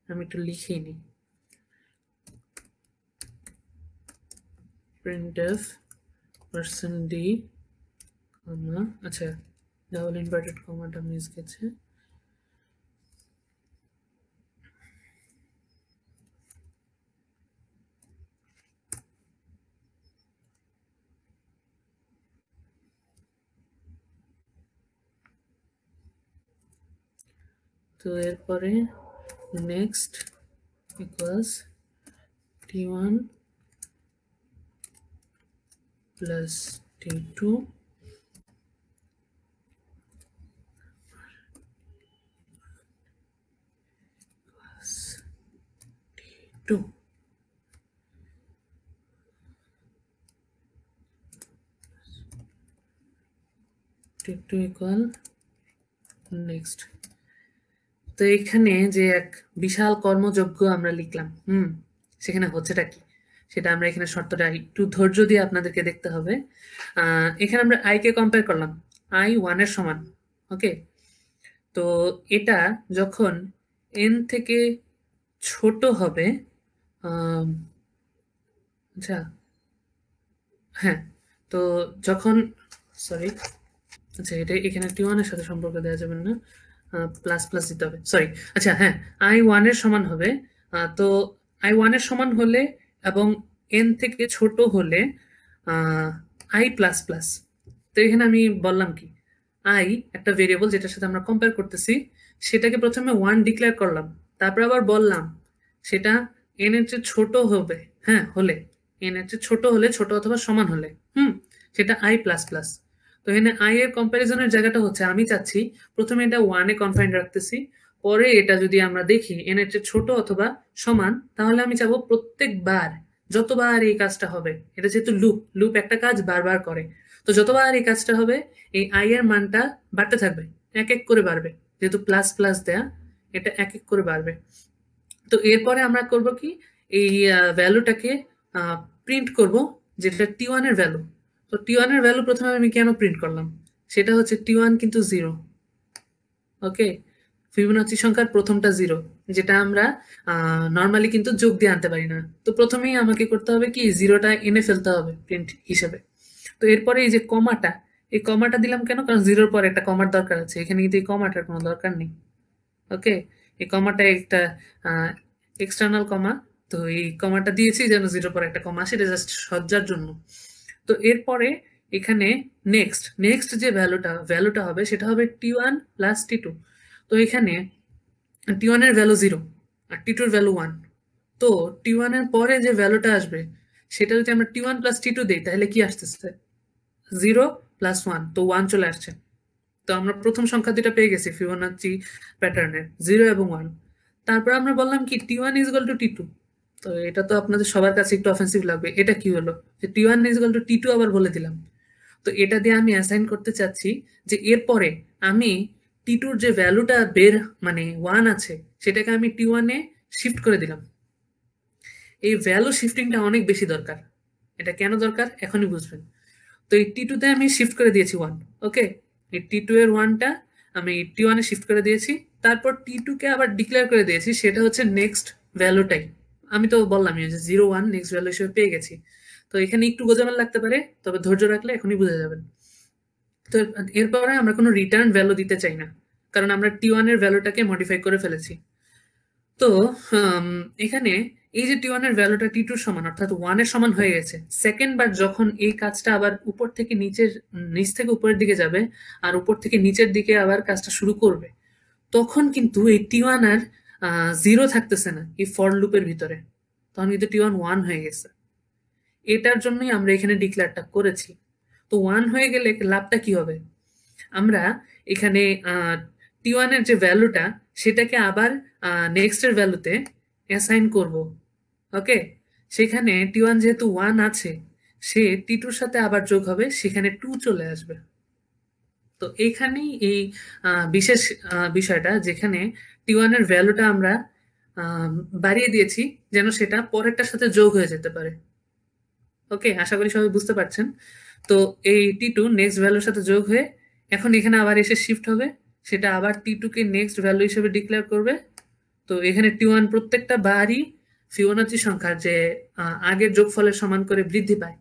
আমি একটু লিখে নিই। printf %d, আচ্ছা ডাবল ইনভার্টেড কমাটা মিস গেছে। তো এরপরে next equals t1 plus t2 plus t2। t2 equal next. তো এখানে যে এক বিশাল কর্মযজ্ঞ আমরা লিখলাম, সেখানে হচ্ছেটা কি সেটা আমরা এখানে শর্তটা একটু ধৈর্য দিয়ে আপনাদেরকে দেখতে হবে। এখানে আমরা আই কে কম্পেয়ার করলাম, আই 1 এর সমান। ওকে, তো এটা যখন এন থেকে ছোট হবে, আচ্ছা হ্যাঁ, তো যখন সরি আচ্ছা এটা এখানে t1 এর সাথে সম্পর্ক দেওয়া যাবে না, প্লাস প্লাস দিতে হবে, সরি। আচ্ছা হ্যাঁ, আই 1 এর সমান হবে। তো আই 1 এর সমান হলে এবং এন থেকে ছোট হলে আই প্লাস প্লাস। তো এখানে আমি বললাম কি, আই একটা ভেরিয়েবল যেটার সাথে আমরা কম্পেয়ার করতেছি, সেটাকে প্রথমে 1 ডিক্লেয়ার করলাম, তারপর আবার বললাম সেটা এন এর চেয়ে ছোট হবে, হলে এন এর চেয়ে ছোট হলে, ছোট অথবা সমান হলে সেটা আই প্লাস প্লাস। তো এখানে আই এর কম্প্যারিজনের জায়গাটা হচ্ছে আমি চাচ্ছি প্রথমে এটা 1 এ কনফাইন্ড রাখতেছি, পরে এটা যদি আমরা দেখি এন এর চেয়ে ছোট অথবা সমান, তাহলে আমি চাবো প্রত্যেকবার যতবার এই কাজটা হবে, এটা যেহেতু লুপ, লুপ একটা কাজ বারবার করে, তো যতবার এই কাজটা হবে এই আই এর মানটা বাড়তে থাকবে, এক এক করে বাড়বে, যেহেতু প্লাস প্লাস দেয়া, এটা এক এক করে বাড়বে। তো এরপরে আমরা করব কি, এই ভ্যালুটাকে প্রিন্ট করব, যেটা t1 এর ভ্যালু। তো t1 এর ভ্যালু প্রথমে আমি কেন প্রিন্ট করলাম, সেটা হচ্ছে t1 কিন্তু 0। ওকে, ফিবোনাচি সংখ্যার প্রথমটা 0, যেটা আমরা নর্মালি কিন্তু যোগ দিয়ে আনতে পারি না। তো প্রথমেই আমাকে করতে হবে কি, 0টা এনে ফেলতে হবে প্রিন্ট হিসেবে। তো এরপরে এই যে কমাটা, এই কমাটা দিলাম কেন, কারণ 0-র পরে একটা কমার দরকার আছে, এখানে কিন্তু এই কমাটার কোনো দরকার নেই। ওকে, এই কমাটা একটা এক্সটার্নাল কমা, তো এই কমাটা দিয়েছি যেন 0-র পরে একটা কমা আসে, এটা জাস্ট সজ্জার জন্য। তো এরপরে এখানে নেক্সট নেক্সট যে ভ্যালুটা হবে সেটা হবে t1 প্লাস t2। তো এখানে t1 এর ভ্যালু 0 আর t2 এর ভ্যালু 1। তো t1 এর পরে যে ভ্যালুটা আসবে সেটা যদি আমরা t1 প্লাস t2 দিই, তাহলে কি আসতেছে, 0 প্লাস 1, তো 1 চলে আসছে। তো আমরা প্রথম সংখ্যা দুটা পেয়ে গেছি ফিবোনাচি প্যাটার্নের, 0 এবং 1। তারপর আমরা বললাম কি t1 is equal two t2। তো এটা তো আপনাদের সবার কাছে একটু অফেন্সিভ লাগবে, এটা কি হলো যে t1 is equal two t2 আবার বলে দিলাম। তো এটা দিয়ে আমি অ্যাসাইন করতে চাচ্ছি যে এরপরে আমি t2-র যে ভ্যালুটা বের মানে 1 আছে, সেটাকে আমি t1 এ শিফট করে দিলাম। এই ভ্যালু শিফটিংটা অনেক বেশি দরকার। এটা কেন দরকার এখনই বুঝবেন। তো এই t2-তে আমি শিফট করে দিয়েছি 1। ওকে, এই t2 এর 1টা আমি t1 এ শিফট করে দিয়েছি, তারপর t2 কে আবার ডিক্লেয়ার করে দিয়েছি, সেটা হচ্ছে নেক্সট ভ্যালুটাই আমি তো বললামই যে 0 1 নেক্সট ভ্যালু হিসেবে পেয়ে গেছি। তো এখানে একটু গোজামিল লাগতে পারে, তবে ধৈর্য রাখলে এখনই বুঝে যাবেন। তো এরপরে আমরা কোনো রিটার্ন ভ্যালু দিতে চাই না, কারণ আমরা T1 এর ভ্যালুটাকে মডিফাই করে ফেলেছি। তো আম, এখানে এই যে T1 এর ভ্যালুটা T2 এর সমান অর্থাৎ 1 এর সমান হয়ে গেছে, সেকেন্ড বার যখন এই কাজটা আবার উপর থেকে নিচ থেকে উপরের দিকে যাবে আর উপর থেকে নিচের দিকে আবার কাজটা শুরু করবে, তখন কিন্তু এই T1 আর 0 থাকতেছে না এই ফর লুপের ভিতরে, তখন কিন্তু T1 1 হয়ে গেছে। এটার জন্যই আমরা এখানে ডিক্লেয়ারটা করেছি। তো 1 হয়ে গেলে লাভটা কি হবে, আমরা এখানে T1 এর যে ভ্যালুটা সেটাকে আবার নেক্সট এর ভ্যালুতে অ্যাসাইন করব। ওকে, সেখানে T1 যেহেতু 1 আছে, সে T2 এর সাথে আবার যোগ হবে, সেখানে 2 চলে আসবে। তো এইখানেই এই বিশেষ বিষয়টা, যেখানে T1 এর ভ্যালুটা আমরা বাড়িয়ে দিয়েছি যেন সেটা পরেরটার সাথে যোগ হয়ে যেতে পারে। ওকে, আশা করি সবাই বুঝতে পারছেন। তো এই T2 নেক্সট ভ্যালুর সাথে যোগ হয়ে এখন এখানে আবার এসে শিফট হবে, সেটা আবার T2 কে নেক্সট ভ্যালু হিসেবে ডিক্লেয়ার করবে। তো এখানে T1 প্রত্যেকটা বারই ফিবোনাচি সংখ্যার যে আগের যোগফলের সমান করে বৃদ্ধি পায়,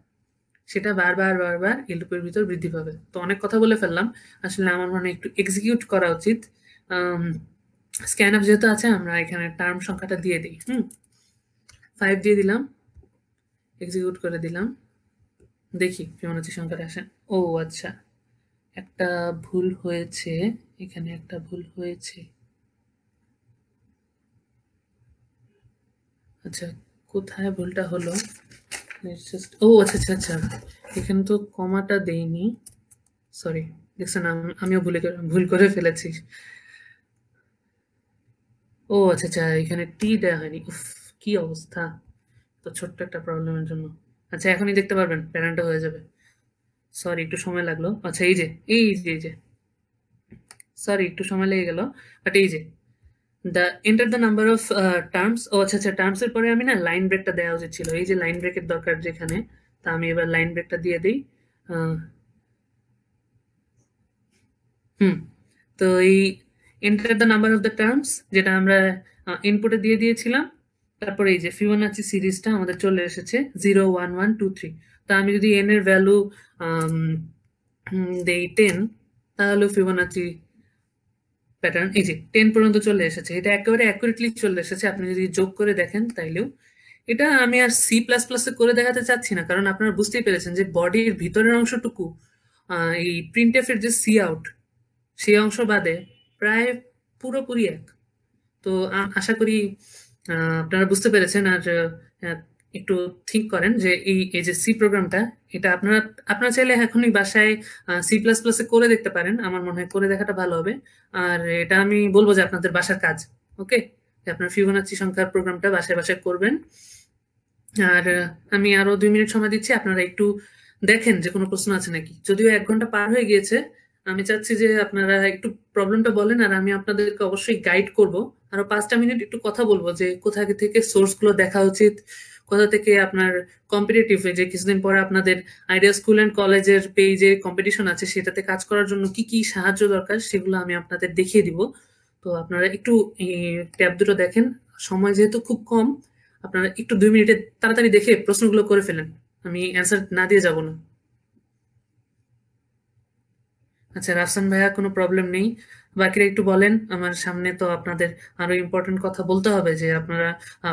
সেটা বারবার বারবার এই লুপের ভিতর বৃদ্ধি পাবে। তো অনেক কথা বলে ফেললাম, আসলে আমার মনে হয় একটু এক্সিকিউট করা উচিত। স্ক্যানআপ যেহেতু আছে, আমরা এখানে টার্ম সংখ্যাটা দিয়ে দিই। 5 দিয়ে দিলাম, এক্সিকিউট করে দিলাম, দেখি ফিবোনাচি সংখ্যাটা আসে। ও আচ্ছা, একটা ভুল হয়েছে, এখানে একটা ভুল হয়েছে। আচ্ছা, কোথায় ভুলটা হলো? ও আচ্ছা আচ্ছা আচ্ছা, এখানে তো কমাটা দেইনি, সরি। দেখছেন, আমিও ভুল করে ফেলেছি। ও আচ্ছা আচ্ছা, এখানে টি দেওয়া হয়নি। উফ, কি অবস্থা, তো ছোট্ট একটা প্রবলেমের জন্য। আচ্ছা, এখনই দেখতে পারবেন, প্যারেন্টও হয়ে যাবে। সরি, একটু সময় লাগলো। আচ্ছা, এই যে সরি, একটু সময় লেগে গেল, বাট এই যে enter the number of terms. ও আচ্ছা আচ্ছা, টার্মস এর পরে আমি না লাইন ব্রেকটা দেওয়া উচিত ছিল, এই যে লাইন ব্রেকের দরকার যেখানে, তা আমি এবার লাইন ব্রেকটা দিয়ে দিই। হুম, তো এই enter the number of the terms যেটা আমরা ইনপুটে দিয়ে দিয়েছিলাম, তারপরে এই যে ফিবোনাচি সিরিজটা আমাদের চলে এসেছে 0 1 1 2 3। তা আমি যদি এন এর ভ্যালু দেই 10, তাহলে ফিবোনাচি প্যাটার্ন এই যে 10 পর্যন্ত চলে এসেছে। এটা একেবারে অ্যাকুরেটলি চলে এসেছে, আপনি যদি যোগ করে দেখেন তাইলেও। এটা আমি আর C++ এ করে দেখাতে চাচ্ছি না, কারণ আপনারা বুঝতেই পেরেছেন যে বডির ভিতরের অংশটুকু এই প্রিন্টএফ এর যে সি আউট, সেই অংশ বাদে প্রায় পুরোপুরি এক। তো আশা করি আপনারা বুঝতে পেরেছেন। আর একটু থিঙ্ক করেন যে এই যে সি প্রোগ্রামটা, এটা আপনারা চাইলে এখনই বাসায় C++ এ করে দেখতে পারেন, আমার মনে হয় করে দেখাটা ভালো হবে। আর এটা আমি বলবো যে আপনাদের বাসার কাজ। ওকে, আপনার ফিবোনাচি সংখ্যার প্রোগ্রামটা বাসায় বাসায় করবেন। আর আমি আরো 2 মিনিট সময় দিচ্ছি, আপনারা একটু দেখেন যে কোনো প্রশ্ন আছে নাকি। যদিও 1 ঘন্টা পার হয়ে গিয়েছে, আমি চাচ্ছি যে আপনারা একটু প্রবলেমটা বলেন, আর আমি আপনাদেরকে অবশ্যই গাইড করব। আরো 5টা মিনিট একটু কথা বলবো যে কোথা থেকে সোর্স গুলো দেখা উচিত, কোথা থেকে আপনার কম্পিটিটিভ, যে কিছুদিন পরে আপনাদের আইডিয়া স্কুল অ্যান্ড কলেজের পেজে কম্পিটিশন আছে, সেটাতে কাজ করার জন্য কি কি সাহায্য দরকার সেগুলো আমি আপনাদের দেখিয়ে দিব। তো আপনারা একটু ট্যাব দুটো দেখেন, সময় যেহেতু খুব কম, আপনারা একটু 2 মিনিটে তাড়াতাড়ি দেখে প্রশ্নগুলো করে ফেলেন, আমি অ্যান্সার না দিয়ে যাব না। আচ্ছা, রাফসান ভাইয়া, কোনো প্রবলেম নেই। বাকিরা একটু বলেন, আমার সামনে তো আপনাদের আরো ইম্পর্টেন্ট কথা বলতে হবে, যে আপনারা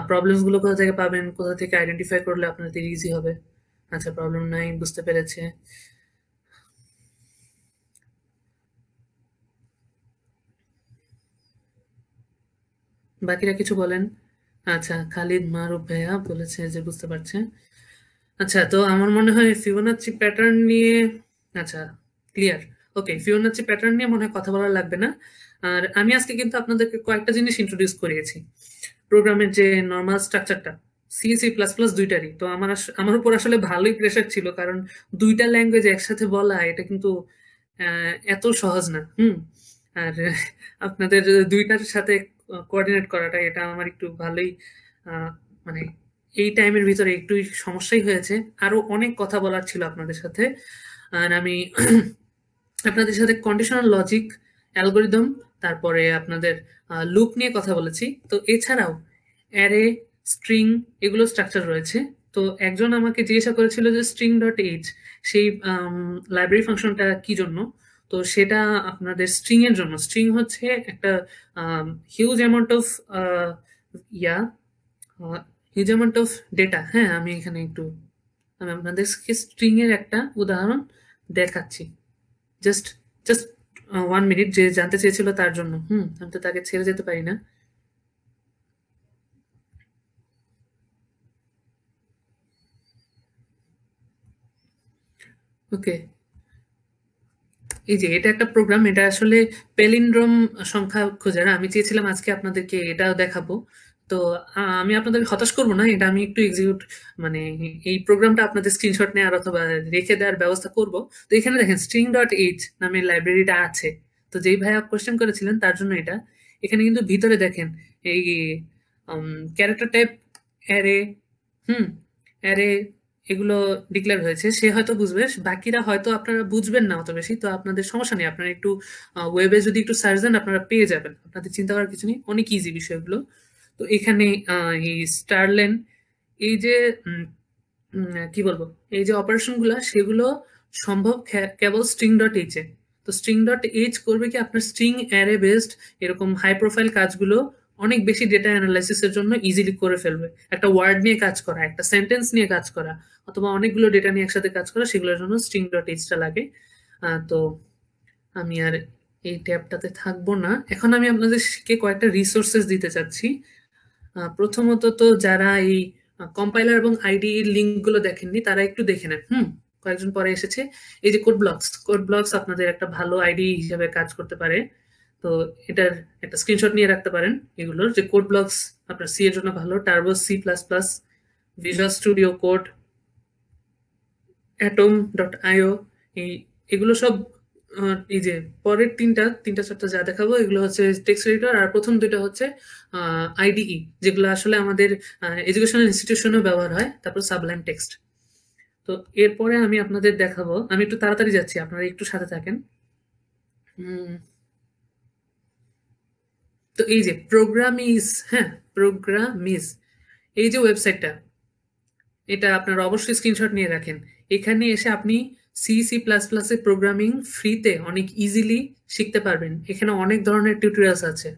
প্রবলেমস গুলো কোথা থেকে পাবেন, কোথা থেকে আইডেন্টিফাই করলে আপনাদের ইজি হবে। আচ্ছা, প্রবলেম নাই, বুঝতে পেরেছে। বাকিরা কিছু বলেন। আচ্ছা, খালিদ মারুফ ভাইয়া বলেছে যে বুঝতে পারছে। আচ্ছা, তো আমার মনে হয় ফিবোনাচি প্যাটার্ন নিয়ে, আচ্ছা, ক্লিয়ার। ওকে, ফিবোনাচি প্যাটার্ন নিয়ে মনে হয় কথা বলা লাগবে না। আর আমি আজকে কিন্তু আপনাদেরকে কয়েকটা জিনিস ইন্ট্রোডিউস করিয়েছি, প্রোগ্রামের যে নর্মাল স্ট্রাকচারটা, C++ দুইটারই। তো আমার উপর আসলে ভালোই প্রেশার ছিল, কারণ দুইটা ল্যাঙ্গুয়েজ একসাথে বলা এটা কিন্তু এত সহজ না। আর আপনাদের দুইটার সাথে কোঅর্ডিনেট করাটা, এটা আমার একটু ভালোই মানে এই টাইমের ভিতরে একটু সমস্যাই হয়েছে। আরো অনেক কথা বলার ছিল আপনাদের সাথে। আর আমি আপনাদের সাথে কন্ডিশনাল লজিক, অ্যালগোরিদম, তারপরে আপনাদের লুপ নিয়ে কথা বলেছি। তো এছাড়াও অ্যারে, স্ট্রিং এগুলো স্ট্রাকচার রয়েছে। তো একজন আমাকে জিজ্ঞাসা করেছিল যে স্ট্রিং ডট এইচ সেই লাইব্রেরি ফাংশনটা কি জন্য। তো সেটা আপনাদের স্ট্রিং এর জন্য। স্ট্রিং হচ্ছে একটা huge amount of yeah huge amount of data. হ্যাঁ, আমি আপনাদেরকে স্ট্রিং এর একটা উদাহরণ দেখাচ্ছি। জাস্ট জাস্ট 1 মিনিট, যে জানতে চেয়েছিল তার জন্য। আমি তো তাকে ছেড়ে যেতে পারি না। ওকে, এই যে এটা একটা প্রোগ্রাম, এটা আসলে পেলিন্ড্রোম সংখ্যা খোঁজার। আমি চেয়েছিলাম আজকে আপনাদেরকে এটাও দেখাবো। তো আমি আপনাদেরকে হতাশ করবো না, এটা আমি একটু মানে এই প্রোগ্রামটা আপনাদের স্ক্রিনশট নেওয়ার অথবা রেখে দেওয়ার ব্যবস্থা করব। তো এখানে দেখেন স্ট্রিং ডট এইচ নামের লাইব্রেরিটা আছে। তো যেই ভাইয়া কোয়েশ্চেন করেছিলেন তার জন্য এটা। এখানে কিন্তু ভিতরে দেখেন এই ক্যারেক্টার টাইপ, অ্যারে, অ্যারে এগুলো ডিক্লেয়ার হয়েছে। সে হয়তো বুঝবে, বাকিরা হয়তো আপনারা বুঝবেন না অত বেশি। তো আপনাদের সমস্যা নেই, আপনারা একটু ওয়েবে যদি একটু সার্চ দেন আপনারা পেয়ে যাবেন, আপনাদের চিন্তা করার কিছু নেই, অনেক ইজি বিষয়গুলো। তো এখানে এই স্টারলেন, এই যে কি বলবো, এই যে অপারেশনগুলো সেগুলো সম্ভব কেবল স্ট্রিং ডট এইচ এ। তো স্ট্রিং ডট এইচ করবে কি, আপনার স্ট্রিং অ্যারে বেসড এরকম হাই প্রোফাইল কাজগুলো অনেক বেশি ডেটা অ্যানালাইসিসের জন্য ইজিলি করে ফেলবে। একটা ওয়ার্ড নিয়ে কাজ করা, একটা সেন্টেন্স নিয়ে কাজ করা, অথবা অনেকগুলো ডেটা নিয়ে একসাথে কাজ করা, সেগুলোর জন্য স্ট্রিং ডট এইচটা লাগে। তো আমি আর এই ট্যাবটাতে থাকবো না। এখন আমি আপনাদেরকে কয়েকটা রিসোর্সেস দিতে চাচ্ছি। প্রথমত তো যারা এই কম্পাইলার এবং আইডি লিঙ্কগুলো দেখেননি তারা একটু দেখে নেন। কয়েকজন পরে এসেছে। এই যে কোড ব্লকস আপনাদের একটা ভালো আইডি হিসেবে কাজ করতে পারে। তো এটার একটা স্ক্রিনশট নিয়ে রাখতে পারেন। এগুলোর যে কোড ব্লকস আপনার সি এর জন্য ভালো, turbo C++, visual studio code, atom.io, এগুলো সব এই যে পরের তিনটা চারটা যা দেখাবো এগুলো হচ্ছে টেক্সট এডিটর, আর প্রথম দুটো হচ্ছে আইডিই, যেগুলো আসলে আমাদের এডুকেশনাল ইনস্টিটিউশনেও ব্যবহার হয়। তারপর সাবলাইম টেক্সট। তো এরপরে আমি আপনাদের দেখাবো, আমি একটু তাড়াতাড়ি যাচ্ছি, আপনারা একটু সাথে থাকেন। তো এই যে প্রোগ্রামিজ, এই যে ওয়েবসাইটটা, এটা আপনারা অবশ্যই স্ক্রিনশট নিয়ে রাখেন। এখানে এসে আপনি C++ এ প্রোগ্রামিং ফ্রিতে অনেক ইজিলি শিখতে পারবেন। এখানে অনেক ধরনের টিউটোরিয়ালস আছে।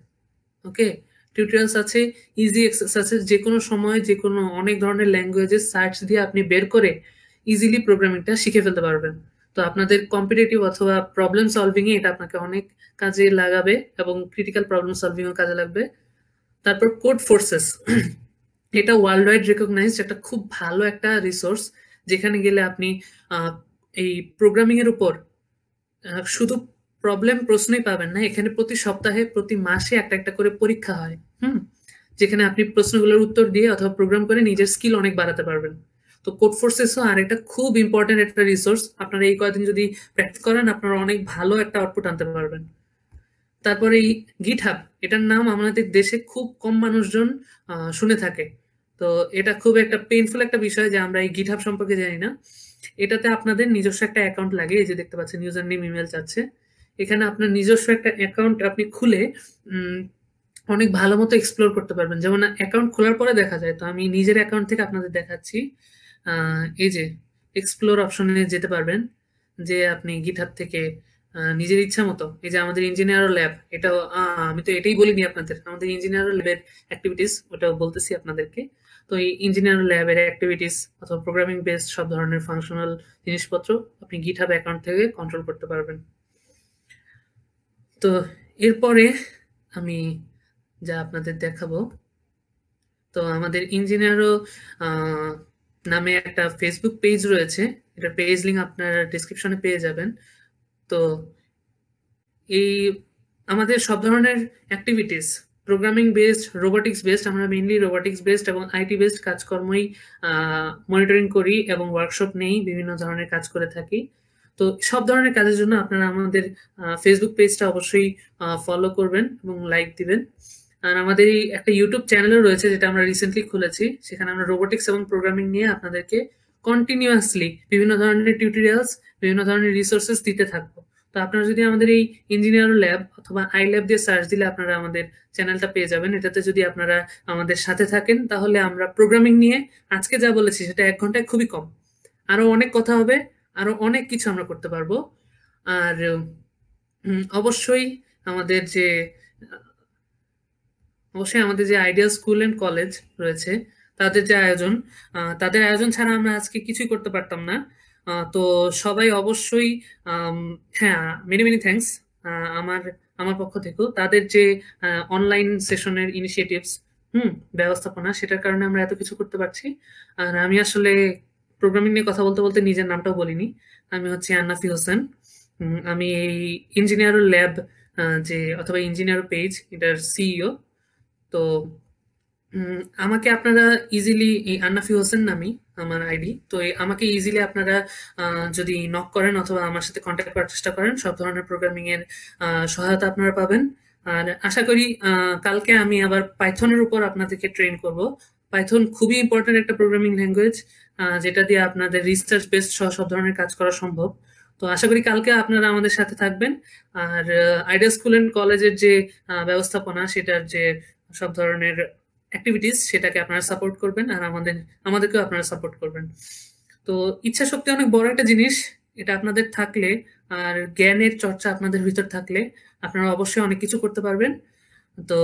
ওকে, টিউটোরিয়ালস আছে, ইজি এক্সারসাইজ আছে, যে কোনো সময় যে কোনো অনেক ধরনের ল্যাঙ্গুয়েজের সার্চ দিয়ে আপনি বের করে ইজিলি প্রোগ্রামিংটা শিখে ফেলতে পারবেন। তো আপনাদের কম্পিটিটিভ অথবা প্রবলেম সলভিং এ এটা আপনাকে অনেক কাজে লাগাবে, এবং ক্রিটিক্যাল প্রবলেম সলভিংও কাজে লাগবে। তারপর কোড ফোর্সেস, এটা ওয়ার্ল্ড ওয়াইড রেকগনাইজড একটা খুব ভালো একটা রিসোর্স, যেখানে গেলে আপনি এই প্রোগ্রামিং এর উপর শুধু প্রশ্নই পাবেন না, এখানে প্রতি সপ্তাহে প্রতি মাসে একটা একটা করে পরীক্ষা হয়। যেখানে আপনি প্রশ্নগুলোর উত্তর দিয়ে অথবা প্রোগ্রাম করে নিজের স্কিল অনেক বাড়াতে পারবেন। তো কোড ফোর্সেসও আর একটা খুব ইম্পর্টেন্ট একটা রিসোর্স। আপনারা এই কয়েকদিন যদি প্র্যাকটিস করেন আপনারা অনেক ভালো একটা আউটপুট আনতে পারবেন। তারপরে এই গিটহাব, এটার নাম আমাদের দেশে খুব কম মানুষজন শুনে থাকে। তো এটা খুব একটা পেইনফুল একটা বিষয় যে আমরা এই গিটহাব সম্পর্কে জানি না। এটাতে আপনাদের নিজস্ব একটা অ্যাকাউন্ট লাগে, এই যে দেখতে পাচ্ছেন ইউজার নেম ইমেল চাচ্ছে। এখানে আপনার নিজস্ব একটা অ্যাকাউন্ট আপনি খুলে অনেক ভালো মতো এক্সপ্লোর করতে পারবেন। যেমন অ্যাকাউন্ট খোলার পরে দেখা যায়। তো আমি নিজের অ্যাকাউন্ট থেকে আপনাদের দেখাচ্ছি। এই যে এক্সপ্লোর অপশনে যেতে পারবেন, যে আপনি গিটহাব থেকে নিজের ইচ্ছা মতো, এই যে আমাদের ইঞ্জিনিয়ার ল্যাব, এটাও আমি তো এটাই বলিনি আপনাদের, আমাদের ইঞ্জিনিয়ার ল্যাবের অ্যাক্টিভিটিস ওটাও বলতেছি আপনাদেরকে। তো এই ইঞ্জিনিয়ার ল্যাবের অ্যাক্টিভিটিস অথবা প্রোগ্রামিং বেসড সব ধরনের ফাংশনাল জিনিসপত্র আপনি গিটহাব অ্যাকাউন্ট থেকে কন্ট্রোল করতে পারবেন। তো এরপরে আমি যা আপনাদের দেখাবো, তো আমাদের ইঞ্জিনিয়ারও নামে একটা ফেসবুক পেজ রয়েছে, এটা পেজ লিঙ্ক আপনারা ডিসক্রিপশনে পেয়ে যাবেন। তো এই আমাদের সব ধরনের activities programming based, robotics based, আমরা মেইনলি রোবোটিক্স বেসড এবং আইটি বেসড কাজকর্মই মনিটরিং করি এবং ওয়ার্কশপ নেই, বিভিন্ন ধরনের কাজ করে থাকি। তো সব ধরনের কাজের জন্য আপনারা আমাদের ফেসবুক পেজটা অবশ্যই ফলো করবেন এবং লাইক দিবেন। আর আমাদের এই একটা ইউটিউব চ্যানেলও রয়েছে, যেটা আমরা রিসেন্টলি খুলেছি। সেখানে আমরা রোবোটিক্স এবং প্রোগ্রামিং নিয়ে আপনাদেরকে কন্টিনিউয়াসলি বিভিন্ন ধরনের টিউটোরিয়ালস, বিভিন্ন ধরনের রিসোর্সেস দিতে থাকবো। তো তো আপনারা যদি আমাদের এই ইঞ্জিনিয়ার ল্যাব অথবা আই ল্যাব দিয়ে সার্চ দিলে আপনারা আমাদের চ্যানেলটা পেয়ে যাবেন। এটাতে যদি আপনারা আমাদের সাথে থাকেন তাহলে আমরা প্রোগ্রামিং নিয়ে আজকে যা বলেছি সেটা 1 ঘন্টায় খুবই কম, আরো অনেক কথা হবে, আরো অনেক কিছু আমরা করতে পারবো। আর অবশ্যই আমাদের যে আইডিয়াল স্কুল এন্ড কলেজ রয়েছে তাদের যে আয়োজন, তাদের আয়োজন ছাড়া আমরা আজকে কিছুই করতে পারতাম না। তো সবাই অবশ্যই হ্যাঁ, মেনি মেনি থ্যাঙ্কস আমার আমার পক্ষ থেকেও। তাদের যে অনলাইন সেশনের ইনিশিয়েটিভস ব্যবস্থাপনা, সেটার কারণে আমরা এত কিছু করতে পারছি। আর আমি আসলে প্রোগ্রামিং নিয়ে কথা বলতে বলতে নিজের নামটাও বলিনি। আমি হচ্ছে আন্নাফি হোসেন। আমি এই ইঞ্জিনিয়ার ল্যাব যে অথবা ইঞ্জিনিয়ার পেজ এটার সিইও। তো আমাকে আপনারা ইজিলি, এই আন্নাফি হোসেন নামই আমার আইডি, তো আমাকে ইজিলি আপনারা যদি নক করেন অথবা আমার সাথে কন্ট্যাক্ট করার চেষ্টা করেন, সব ধরনের প্রোগ্রামিং এর সহায়তা আপনারা পাবেন। আর আশা করি কালকে আমি আবার পাইথনের উপর আপনাদেরকে ট্রেন করব। পাইথন খুবই ইম্পর্টেন্ট একটা প্রোগ্রামিং ল্যাঙ্গুয়েজ, যেটা দিয়ে আপনাদের রিসার্চ বেসড সব ধরনের কাজ করা সম্ভব। তো আশা করি কালকে আপনারা আমাদের সাথে থাকবেন। আর আইডিয়াল স্কুল এন্ড কলেজের যে ব্যবস্থাপনা, সেটার যে সব ধরনের অ্যাক্টিভিটিস, সেটাকে আপনারা সাপোর্ট করবেন আর আমাদেরকেও আপনারা সাপোর্ট করবেন। তো ইচ্ছা শক্তি অনেক বড় একটা জিনিস, এটা আপনাদের থাকলে আর জ্ঞানের চর্চা আপনাদের ভিতর থাকলে আপনারা অবশ্যই অনেক কিছু করতে পারবেন। তো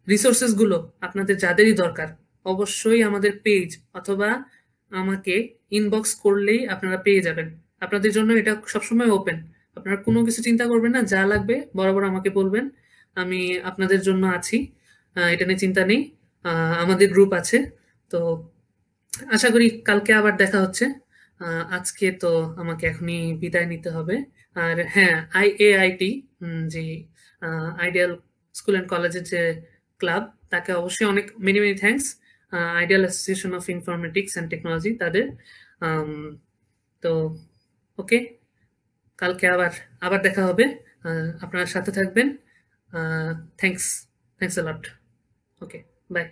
রিসোর্সেস গুলো আপনাদের যাদেরই দরকার অবশ্যই আমাদের পেজ অথবা আমাকে ইনবক্স করলেই আপনারা পেয়ে যাবেন। আপনাদের জন্য এটা সবসময় ওপেন, আপনারা কোনো কিছু চিন্তা করবেন না, যা লাগবে বরাবর আমাকে বলবেন, আমি আপনাদের জন্য আছি। এটা নিয়ে চিন্তা নেই। আমাদের গ্রুপ আছে। তো আশা করি কালকে আবার দেখা হচ্ছে। আজকে তো আমাকে এখনই বিদায় নিতে হবে। আর হ্যাঁ, আইএআইটি যে আইডিয়াল স্কুল অ্যান্ড কলেজের যে ক্লাব, তাকে অবশ্যই অনেক many many thanks. Ideal association of informatics and technology তাদের। তো ওকে, কালকে আবার দেখা হবে। আপনার সাথে থাকবেন। Thanks, thanks a lot. Okay, by.